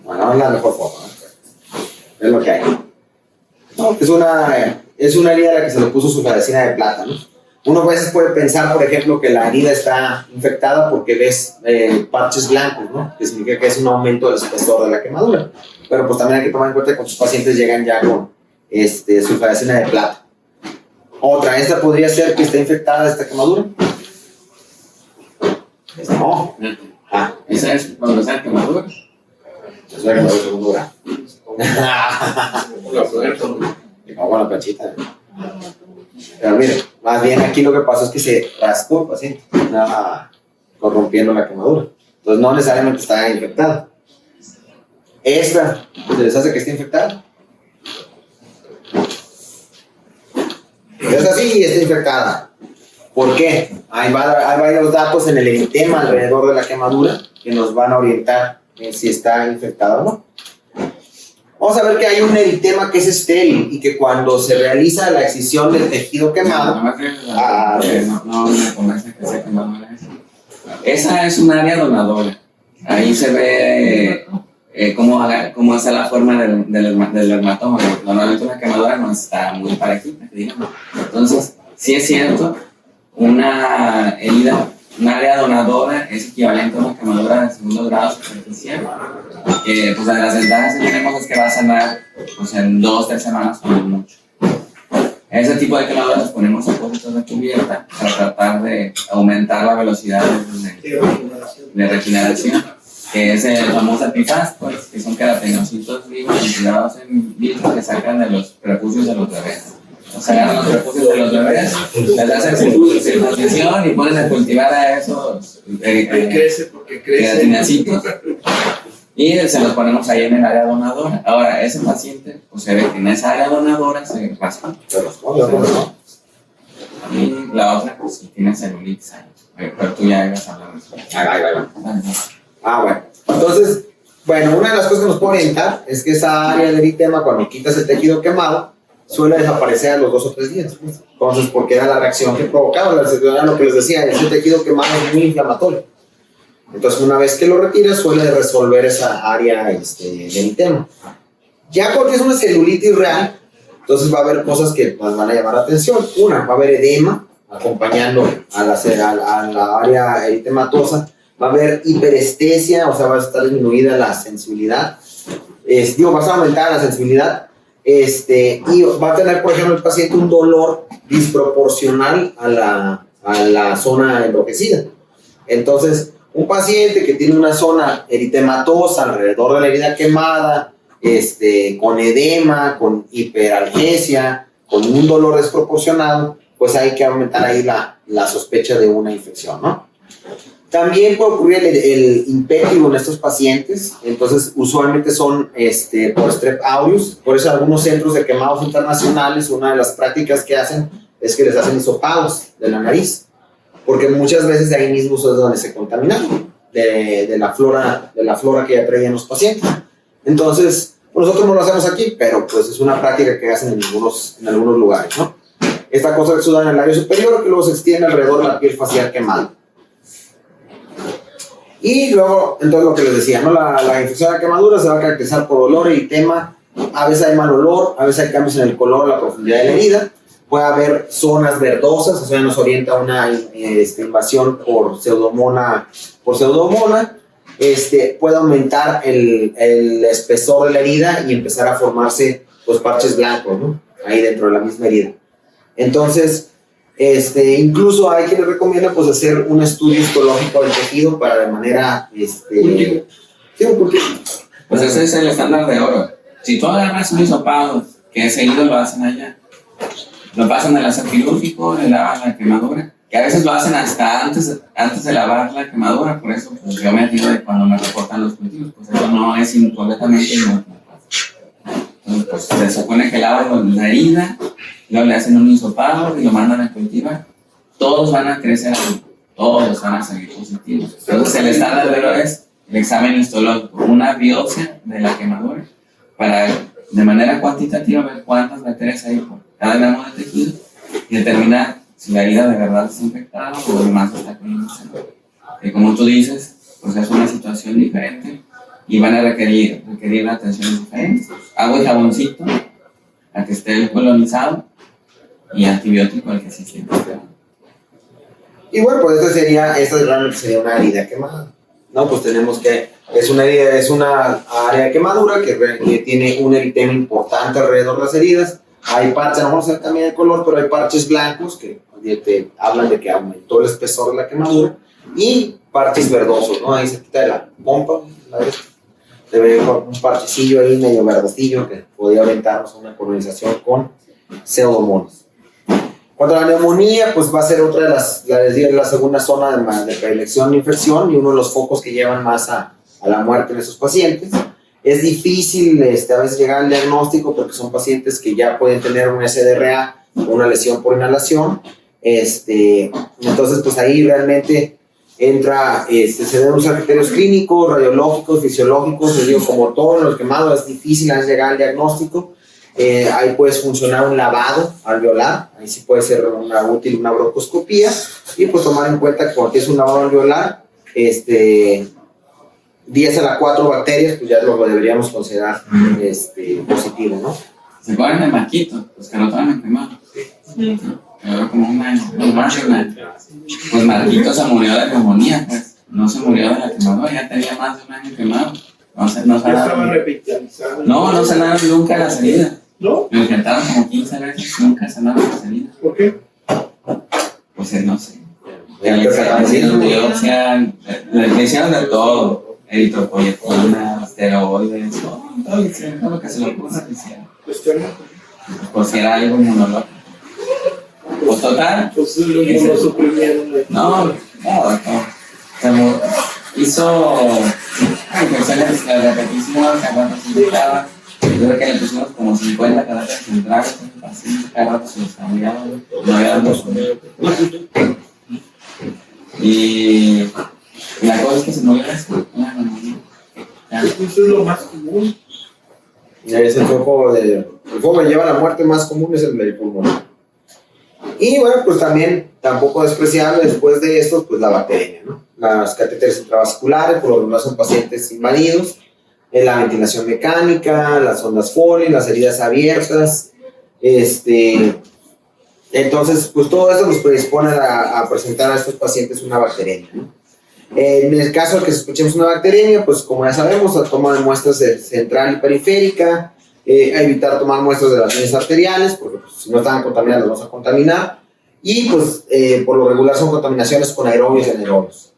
Bueno, es la mejor forma, ¿no? Es lo que hay. No, es una herida a la que se le puso sulfaresina de plata, ¿no? Uno a veces puede pensar, por ejemplo, que la herida está infectada porque ves parches blancos, ¿no? Que significa que es un aumento del espesor de la quemadura. Pero pues también hay que tomar en cuenta que muchos pacientes llegan ya con sulfadecina de plata. Otra, esta podría ser que está infectada esta quemadura. No. Esa es cuando sea quemadura. Es la quemadura de segundo grado. La puerta. Me cago en la planchita. Pero mire, más bien aquí lo que pasó es que se rascó el paciente, estaba corrompiendo la quemadura. Entonces no necesariamente está infectada. Esta, ¿se les hace que esté infectada? Esta sí está infectada. ¿Por qué? Hay varios datos en el eritema alrededor de la quemadura que nos van a orientar en si está infectada o no. Vamos a ver que hay un eritema que es estéril y que cuando se realiza la excisión del tejido quemado... No me convence que sea quemadura. Esa es un área donadora. Ahí se ve cómo está la forma del dermatoma. Normalmente una quemadura no está muy parejita, digamos. Entonces, sí es cierto, una herida, un área donadora es equivalente a una quemadura de segundo grado superficial. Pues de las ventajas que tenemos es que va a sanar pues, en 2-3 semanas como mucho. Ese tipo de quemaduras las ponemos en posición de cubierta para tratar de aumentar la velocidad de regeneración, que es el famoso epifast, pues, que son queratinocitos vivos incubados en vitro que sacan de los prepucios de los bebés. Sacan los prepucios de los bebés, les hacen circuncisión y ponen a cultivar a esos queratinocitos y se los ponemos ahí en el área donadora. Ahora, ese paciente, pues se ve que en esa área donadora se raspa. Y la otra, pues sí tiene celulitis ahí. Pero tú ya ibas a hablar de eso. Bueno. Entonces, bueno, una de las cosas que nos puede orientar es que esa área de eritema, cuando quitas el tejido quemado, suele desaparecer a los 2 o 3 días. Pues. Entonces, porque era la reacción que provocaba, lo que les decía, ese tejido quemado es muy inflamatorio. Entonces, una vez que lo retiras, suele resolver esa área de eritema. Ya cuando es una celulitis real, entonces va a haber cosas que nos van a llamar la atención. Una, va a haber edema acompañando a la área eritematosa. Va a haber hiperestesia, o sea, va a estar disminuida la sensibilidad. Va a aumentar la sensibilidad. Y va a tener, por ejemplo, el paciente un dolor disproporcional a la zona enrojecida. Entonces, un paciente que tiene una zona eritematosa alrededor de la herida quemada, con edema, con hiperalgesia, con un dolor desproporcionado, pues hay que aumentar ahí la sospecha de una infección, ¿no? También puede ocurrir el impétigo en estos pacientes, entonces usualmente son por Strep aureus, por eso algunos centros de quemados internacionales, una de las prácticas que hacen es que les hacen hisopados de la nariz, porque muchas veces de ahí mismo es donde se contaminan, de la flora que ya traían los pacientes. Entonces, nosotros no lo hacemos aquí, pero pues es una práctica que hacen en algunos lugares, ¿no? Esta cosa exuda en el labio superior que luego se extiende alrededor de la piel facial quemada. Y luego, entonces lo que les decía, ¿no? La infección de la quemadura se va a caracterizar por dolor, eritema, a veces hay mal olor, a veces hay cambios en el color, la profundidad de la herida, puede haber zonas verdosas, o sea, nos orienta una invasión por pseudomonas, puede aumentar el espesor de la herida y empezar a formarse pues parches blancos, ¿no? Ahí dentro de la misma herida. Entonces, incluso hay quien les recomienda pues hacer un estudio histológico del tejido para de manera, Pues ese es el estándar de oro. Si tú agarras un hisopado, que seguido lo hacen allá, lo pasan al láser quirúrgico, le lavan la quemadura, que a veces lo hacen hasta antes de lavar la quemadura, por eso pues, yo me digo de cuando me reportan los cultivos, pues eso no es completamente inútil. Entonces, pues se supone que lavan la herida, luego le hacen un hisopado y lo mandan a cultivar. Todos van a crecer, todos van a salir positivos. Entonces el estándar de oro es el examen histológico, una biopsia de la quemadura, para de manera cuantitativa ver cuántas bacterias hay por cada gramo de tejido y determinar si la herida de verdad está infectada o además está con infección. Que como tú dices, pues es una situación diferente y van a requerir atenciones diferentes. Agua y jaboncito, a que esté colonizado, y antibiótico al que sí esté infectado. Y bueno, pues esta realmente sería una herida quemada. No, pues tenemos que, es una área de quemadura que tiene un eritema importante alrededor de las heridas. Hay parches, no vamos a ver también el color, pero hay parches blancos que te hablan de que aumentó el espesor de la quemadura, y parches verdosos, ¿no? Ahí se quita de la pompa, se ve un parchecillo ahí medio verdecillo que podría orientarnos a una colonización con pseudomonas. Cuanto a la neumonía, pues va a ser otra de la segunda zona de predilección de infección y uno de los focos que llevan más a la muerte en esos pacientes. Es difícil a veces llegar al diagnóstico porque son pacientes que ya pueden tener un SDRA o una lesión por inhalación. Entonces, pues ahí realmente entra, se deben usar criterios clínicos, radiológicos, fisiológicos. Les digo, como todo en los quemados es difícil llegar al diagnóstico. Ahí puede funcionar un lavado alveolar, ahí sí puede ser útil una broncoescopía, y pues tomar en cuenta que cuando es un lavado alveolar, 10 a la 4 bacterias, pues ya lo deberíamos considerar positivo, ¿no? Se ponen el marquito, los que no estaban quemados. Sí. Como un año. Pues Marquito se murió de neumonía, pues. No se murió de la quemadura, ya tenía más de un año quemado. No estaba revitalizado. No sanaron nunca las heridas. ¿No? Lo intentaron como 15 veces, nunca sanaron las heridas. ¿Por qué? Pues no sé. Le hicieron de todo. Eritropoyetina, esteroides, todo lo que se le ocurra le hicieron. Pues si era algo inmunológico. Pues total. Pues lo suprimieron. No. Hizo infecciones repetitivas, cada rato se indicaba. Yo creo que le pusimos como 50 caráteres centrales, así, cada rato se los cambiaban, no había dado su. Y la cosa es que se murió eso. Eso es lo más común. Es el foco el foco que lleva a la muerte más común es el del pulmón. Y bueno, pues también, tampoco despreciable después de esto, pues la bacteremia, ¿no? Las catéteres intravasculares, por lo regular son pacientes invadidos, la ventilación mecánica, las ondas Foley, las heridas abiertas, entonces, pues todo esto nos predispone a presentar a estos pacientes una bacteremia, ¿no? En el caso de que escuchemos una bacteremia, pues como ya sabemos, la toma de muestras central y periférica, a evitar tomar muestras de las vías arteriales, porque pues, si no están contaminadas, las vamos a contaminar, y pues por lo regular son contaminaciones con aerobios y anaerobios.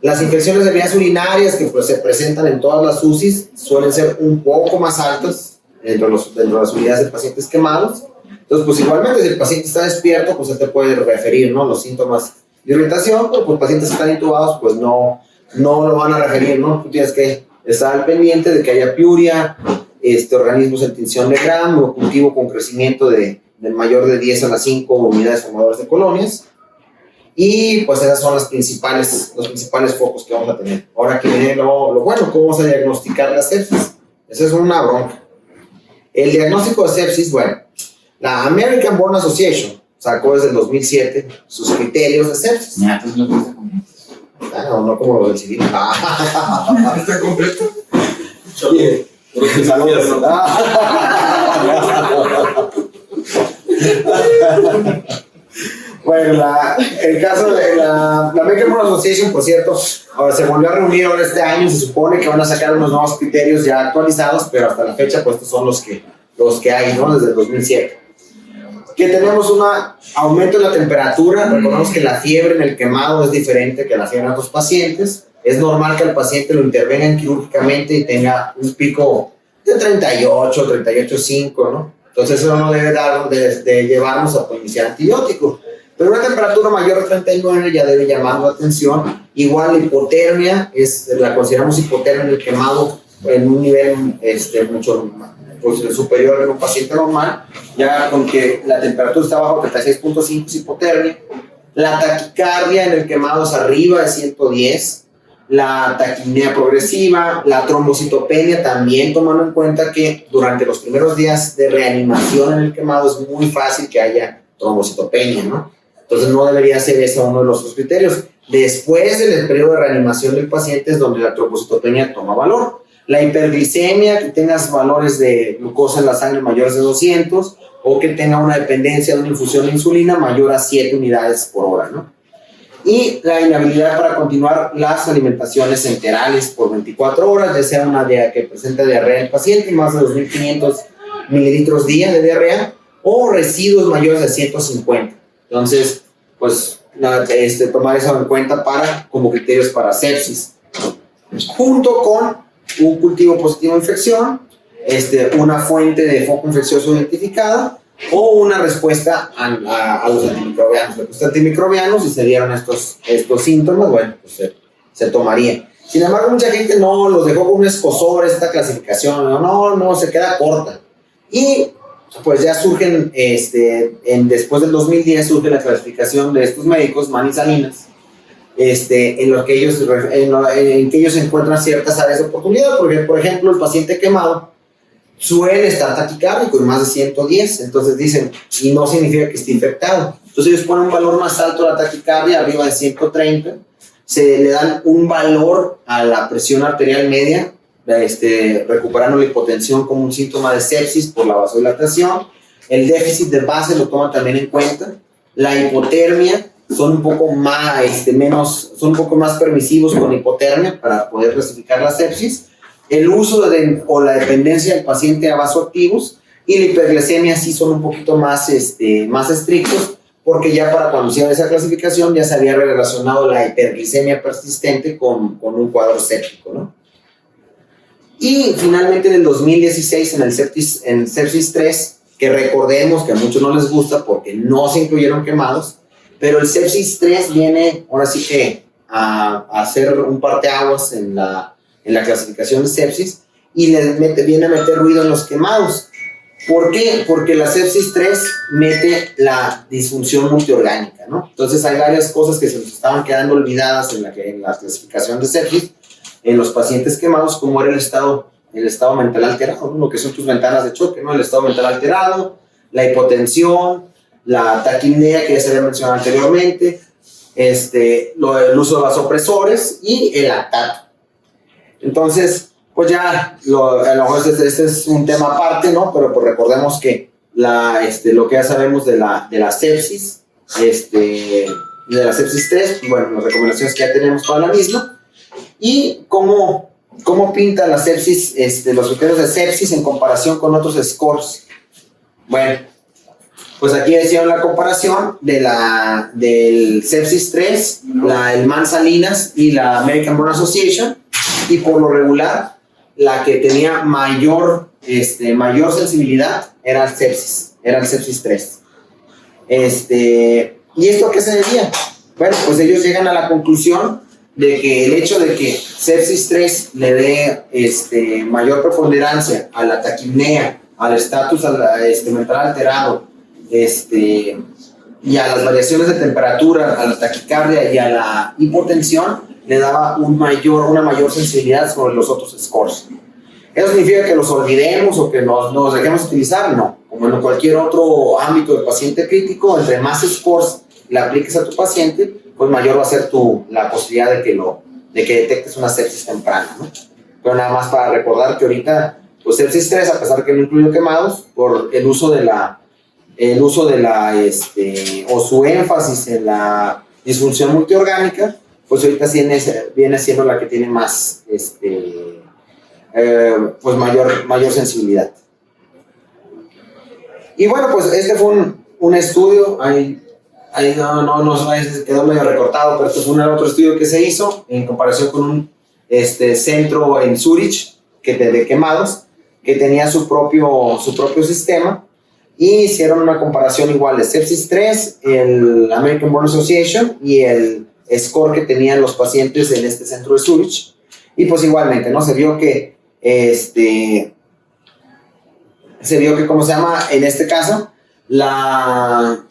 Las infecciones de vías urinarias que pues, se presentan en todas las UCIs suelen ser un poco más altas dentro de las unidades de pacientes quemados. Entonces, pues igualmente, si el paciente está despierto, pues se te puede referir, ¿no? Los síntomas de irritación, pero pues pacientes que están intubados, pues no lo van a referir, ¿no? Tú tienes que estar al pendiente de que haya piuria, organismos en tinción de Gram, o cultivo con crecimiento de mayor de 10 a las 5 unidades formadoras de colonias. Y pues esas son los principales focos que vamos a tener. Ahora que viene lo bueno, ¿cómo vamos a diagnosticar la sepsis? Esa es una bronca. El diagnóstico de sepsis, bueno, la American Burn Association sacó desde el 2007 sus criterios de sepsis. Ya, entonces lo puse como. No como lo del civil. ¿Está completo? Sí. Bueno, el caso de la American Burn Association, por cierto, ahora se volvió a reunir ahora este año. Se supone que van a sacar unos nuevos criterios ya actualizados, pero hasta la fecha, pues estos son los que hay, ¿no? Desde el 2007. Que tenemos un aumento en la temperatura. Recordemos que la fiebre en el quemado es diferente que la fiebre en otros pacientes. Es normal que el paciente lo intervengan quirúrgicamente y tenga un pico de 38, 38,5, ¿no? Entonces eso no debe de llevarnos a iniciar antibiótico. Pero una temperatura mayor de 39 ya debe llamar la atención. Igual la hipotermia, la consideramos hipotermia en el quemado en un nivel mucho pues, superior en un paciente normal, ya con que la temperatura está bajo 36,5 es hipotermia. La taquicardia en el quemado es arriba de 110. La taquipnea progresiva, la trombocitopenia, también tomando en cuenta que durante los primeros días de reanimación en el quemado es muy fácil que haya trombocitopenia, ¿no? Entonces no debería ser ese uno de los criterios. Después del periodo de reanimación del paciente es donde la trombocitopenia toma valor. La hiperglicemia, que tengas valores de glucosa en la sangre mayores de 200 o que tenga una dependencia de una infusión de insulina mayor a 7 unidades por hora, ¿no? y la inhabilidad para continuar las alimentaciones enterales por 24 horas, ya sea una que presenta diarrea en el paciente, más de 2.500 mililitros día de diarrea, o residuos mayores de 150. Entonces, pues, tomar eso en cuenta como criterios para sepsis. Junto con un cultivo positivo de infección, una fuente de foco infeccioso identificada, o una respuesta a los antimicrobianos. Los antimicrobianos, si se dieron estos síntomas, bueno, pues se tomaría. Sin embargo, mucha gente no los dejó con un escozor esta clasificación, no, se queda corta. Y pues ya surgen, después del 2010, surge la clasificación de estos médicos, Mann y Salinas, en que ellos encuentran ciertas áreas de oportunidad, porque, por ejemplo, el paciente quemado suele estar taquicárdico en más de 110, entonces dicen, y no significa que esté infectado. Entonces ellos ponen un valor más alto a la taquicardia, arriba de 130, se le dan un valor a la presión arterial media, recuperando la hipotensión como un síntoma de sepsis por la vasodilatación. El déficit de base lo toman también en cuenta. La hipotermia, son un poco más permisivos con hipotermia para poder clasificar la sepsis. El uso o la dependencia del paciente a vasoactivos, y la hiperglicemia sí son un poquito más estrictos, porque ya para cuando se hace esa clasificación ya se había relacionado la hiperglicemia persistente con un cuadro séptico, ¿no? Y finalmente en el 2016 en sepsis 3, que recordemos que a muchos no les gusta porque no se incluyeron quemados, pero el sepsis 3 viene ahora sí que a hacer un parteaguas en la clasificación de sepsis, y viene a meter ruido en los quemados. ¿Por qué? Porque la sepsis 3 mete la disfunción multiorgánica, ¿no? Entonces hay varias cosas que se nos estaban quedando olvidadas en la clasificación de sepsis en los pacientes quemados, como era el estado mental alterado, ¿no? Lo que son tus ventanas de choque, ¿no? El estado mental alterado, la hipotensión, la taquipnea que ya se había mencionado anteriormente, el uso de vasopresores y el lactato. Entonces, pues ya, a lo mejor este es un tema aparte, ¿no? Pero pues recordemos que lo que ya sabemos de la sepsis, de la sepsis 3, bueno, las recomendaciones que ya tenemos para la misma, y cómo pinta la sepsis, los criterios de sepsis en comparación con otros scores. Bueno, pues aquí hicieron la comparación del sepsis 3, el Mann Salinas y la American Burn Association, y por lo regular, la que tenía mayor sensibilidad era el sepsis 3. ¿Y esto a qué se debía? Bueno, pues ellos llegan a la conclusión de que el hecho de que sepsis 3 le dé mayor preponderancia a la taquipnea, al estatus mental alterado, y a las variaciones de temperatura, a la taquicardia y a la hipotensión, le daba una mayor sensibilidad sobre los otros scores. ¿Eso significa que los olvidemos o que nos dejemos utilizar? No. Como en cualquier otro ámbito de paciente crítico, entre más scores le apliques a tu paciente, pues mayor va a ser la posibilidad de que detectes una sepsis temprana, ¿no? Pero nada más para recordar que ahorita, pues sepsis 3, a pesar de que no incluyo quemados, por el uso de o su énfasis en la disfunción multiorgánica, pues ahorita viene siendo la que tiene más, pues mayor sensibilidad. Y bueno, pues este fue un estudio, ahí no quedó medio recortado, pero este fue otro estudio que se hizo en comparación con un centro en Zurich de quemados, que tenía su propio sistema, y hicieron una comparación igual de sepsis 3, el American Burn Association y el score que tenían los pacientes en este centro de Zurich, y pues igualmente, ¿no? Se vio que ¿cómo se llama? En este caso, la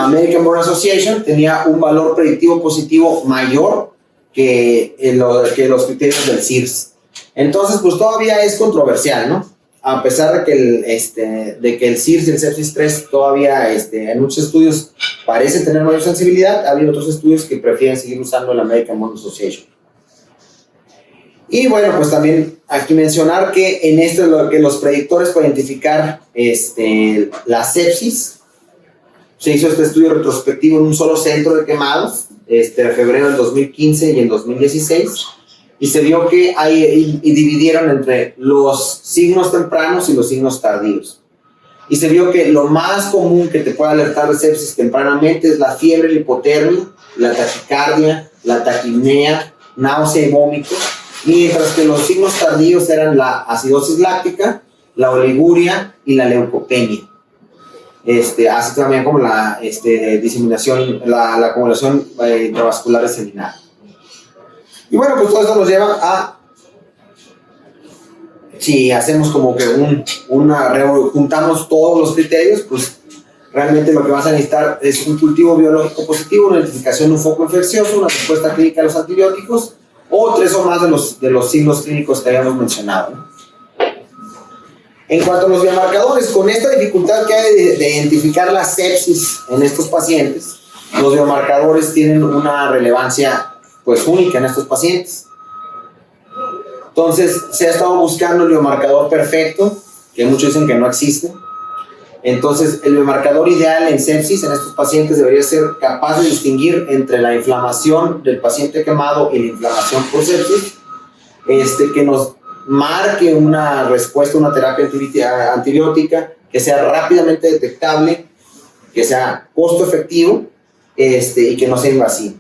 American Burn Association tenía un valor predictivo positivo mayor que los criterios del CIRS. Entonces, pues todavía es controversial, ¿no? A pesar de que el CIRS y el sepsis 3 todavía, en muchos estudios parece tener mayor sensibilidad, ha habido otros estudios que prefieren seguir usando la American Burn Association. Y bueno, pues también aquí mencionar que en esto que los predictores para identificar la sepsis Se hizo este estudio retrospectivo en un solo centro de quemados, en febrero del 2015 y en 2016, y se vio que y dividieron entre los signos tempranos y los signos tardíos. Y se vio que lo más común que te puede alertar de sepsis tempranamente es la fiebre, la hipotermia, la taquicardia, la taquipnea, náusea y vómito, mientras que los signos tardíos eran la acidosis láctica, la oliguria y la leucopenia. Así también como la diseminación, la acumulación intravascular diseminada. Y bueno, pues todo esto nos lleva a, si hacemos como que juntamos todos los criterios, pues realmente lo que vas a necesitar es un cultivo biológico positivo, una identificación de un foco infeccioso, una respuesta clínica a los antibióticos, o 3 o más de los signos clínicos que habíamos mencionado, ¿no? En cuanto a los biomarcadores, con esta dificultad que hay de identificar la sepsis en estos pacientes, los biomarcadores tienen una relevancia pues única en estos pacientes. Entonces se ha estado buscando el biomarcador perfecto, que muchos dicen que no existe. Entonces el biomarcador ideal en sepsis en estos pacientes debería ser capaz de distinguir entre la inflamación del paciente quemado y la inflamación por sepsis, que nos marque una respuesta, una terapia antibiótica que sea rápidamente detectable, que sea costo efectivo, y que no sea invasivo.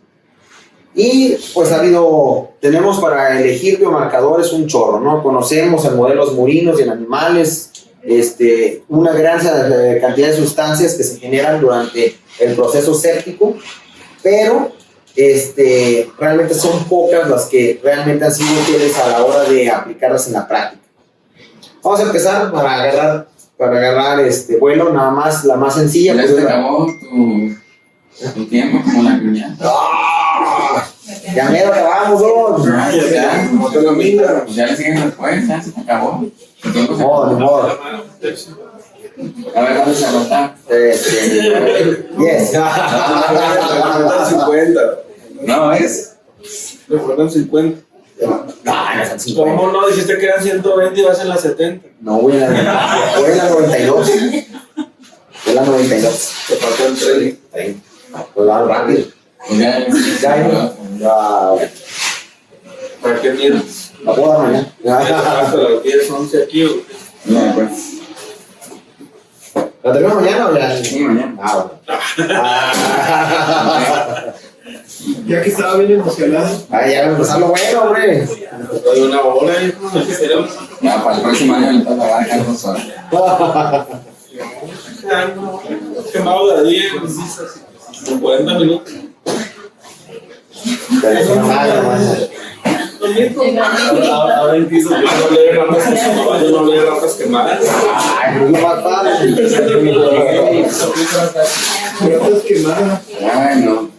Y pues tenemos para elegir biomarcadores un chorro, ¿no? Conocemos en modelos murinos y en animales, una gran cantidad de sustancias que se generan durante el proceso séptico, pero realmente son pocas las que realmente han sido útiles a la hora de aplicarlas en la práctica. Vamos a empezar para agarrar vuelo, nada más, la más sencilla. Ya Pues, se acabó tu tiempo como la piñata. Ya mero acabamos, ¿no? Ya, No te lo mira. pues ya le siguen después, ya se acabó. El tiempo se Ni acabó. modo. A ver, ¿dónde se anota? Yes. 50. No, es. Me fueron 50. No son 50. ¿Cómo no? Dijiste que eran 120 y vas en las 70. No, voy en la 92. Fue la 92. Te faltó el 30. Ahí. Pues van rápido. Pues ya, Ya, ¿Para qué miras? la puedo dar mañana. Hasta las 10, 11 aquí. ¿O? no, pues. ¿La terminamos mañana o ya? Sí, mañana. Ya que estaba bien emocionado. Ay, ya va a empezar lo bueno, hombre. Hay una hora y Ya, para el próximo año le toca a dejar 2 horas. quemado de 10, con 40 minutos. Ahora entiendo que yo no leí ratas quemadas. Ay, pero es lo más padre. Ratas quemadas. Ay, no.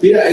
Mira,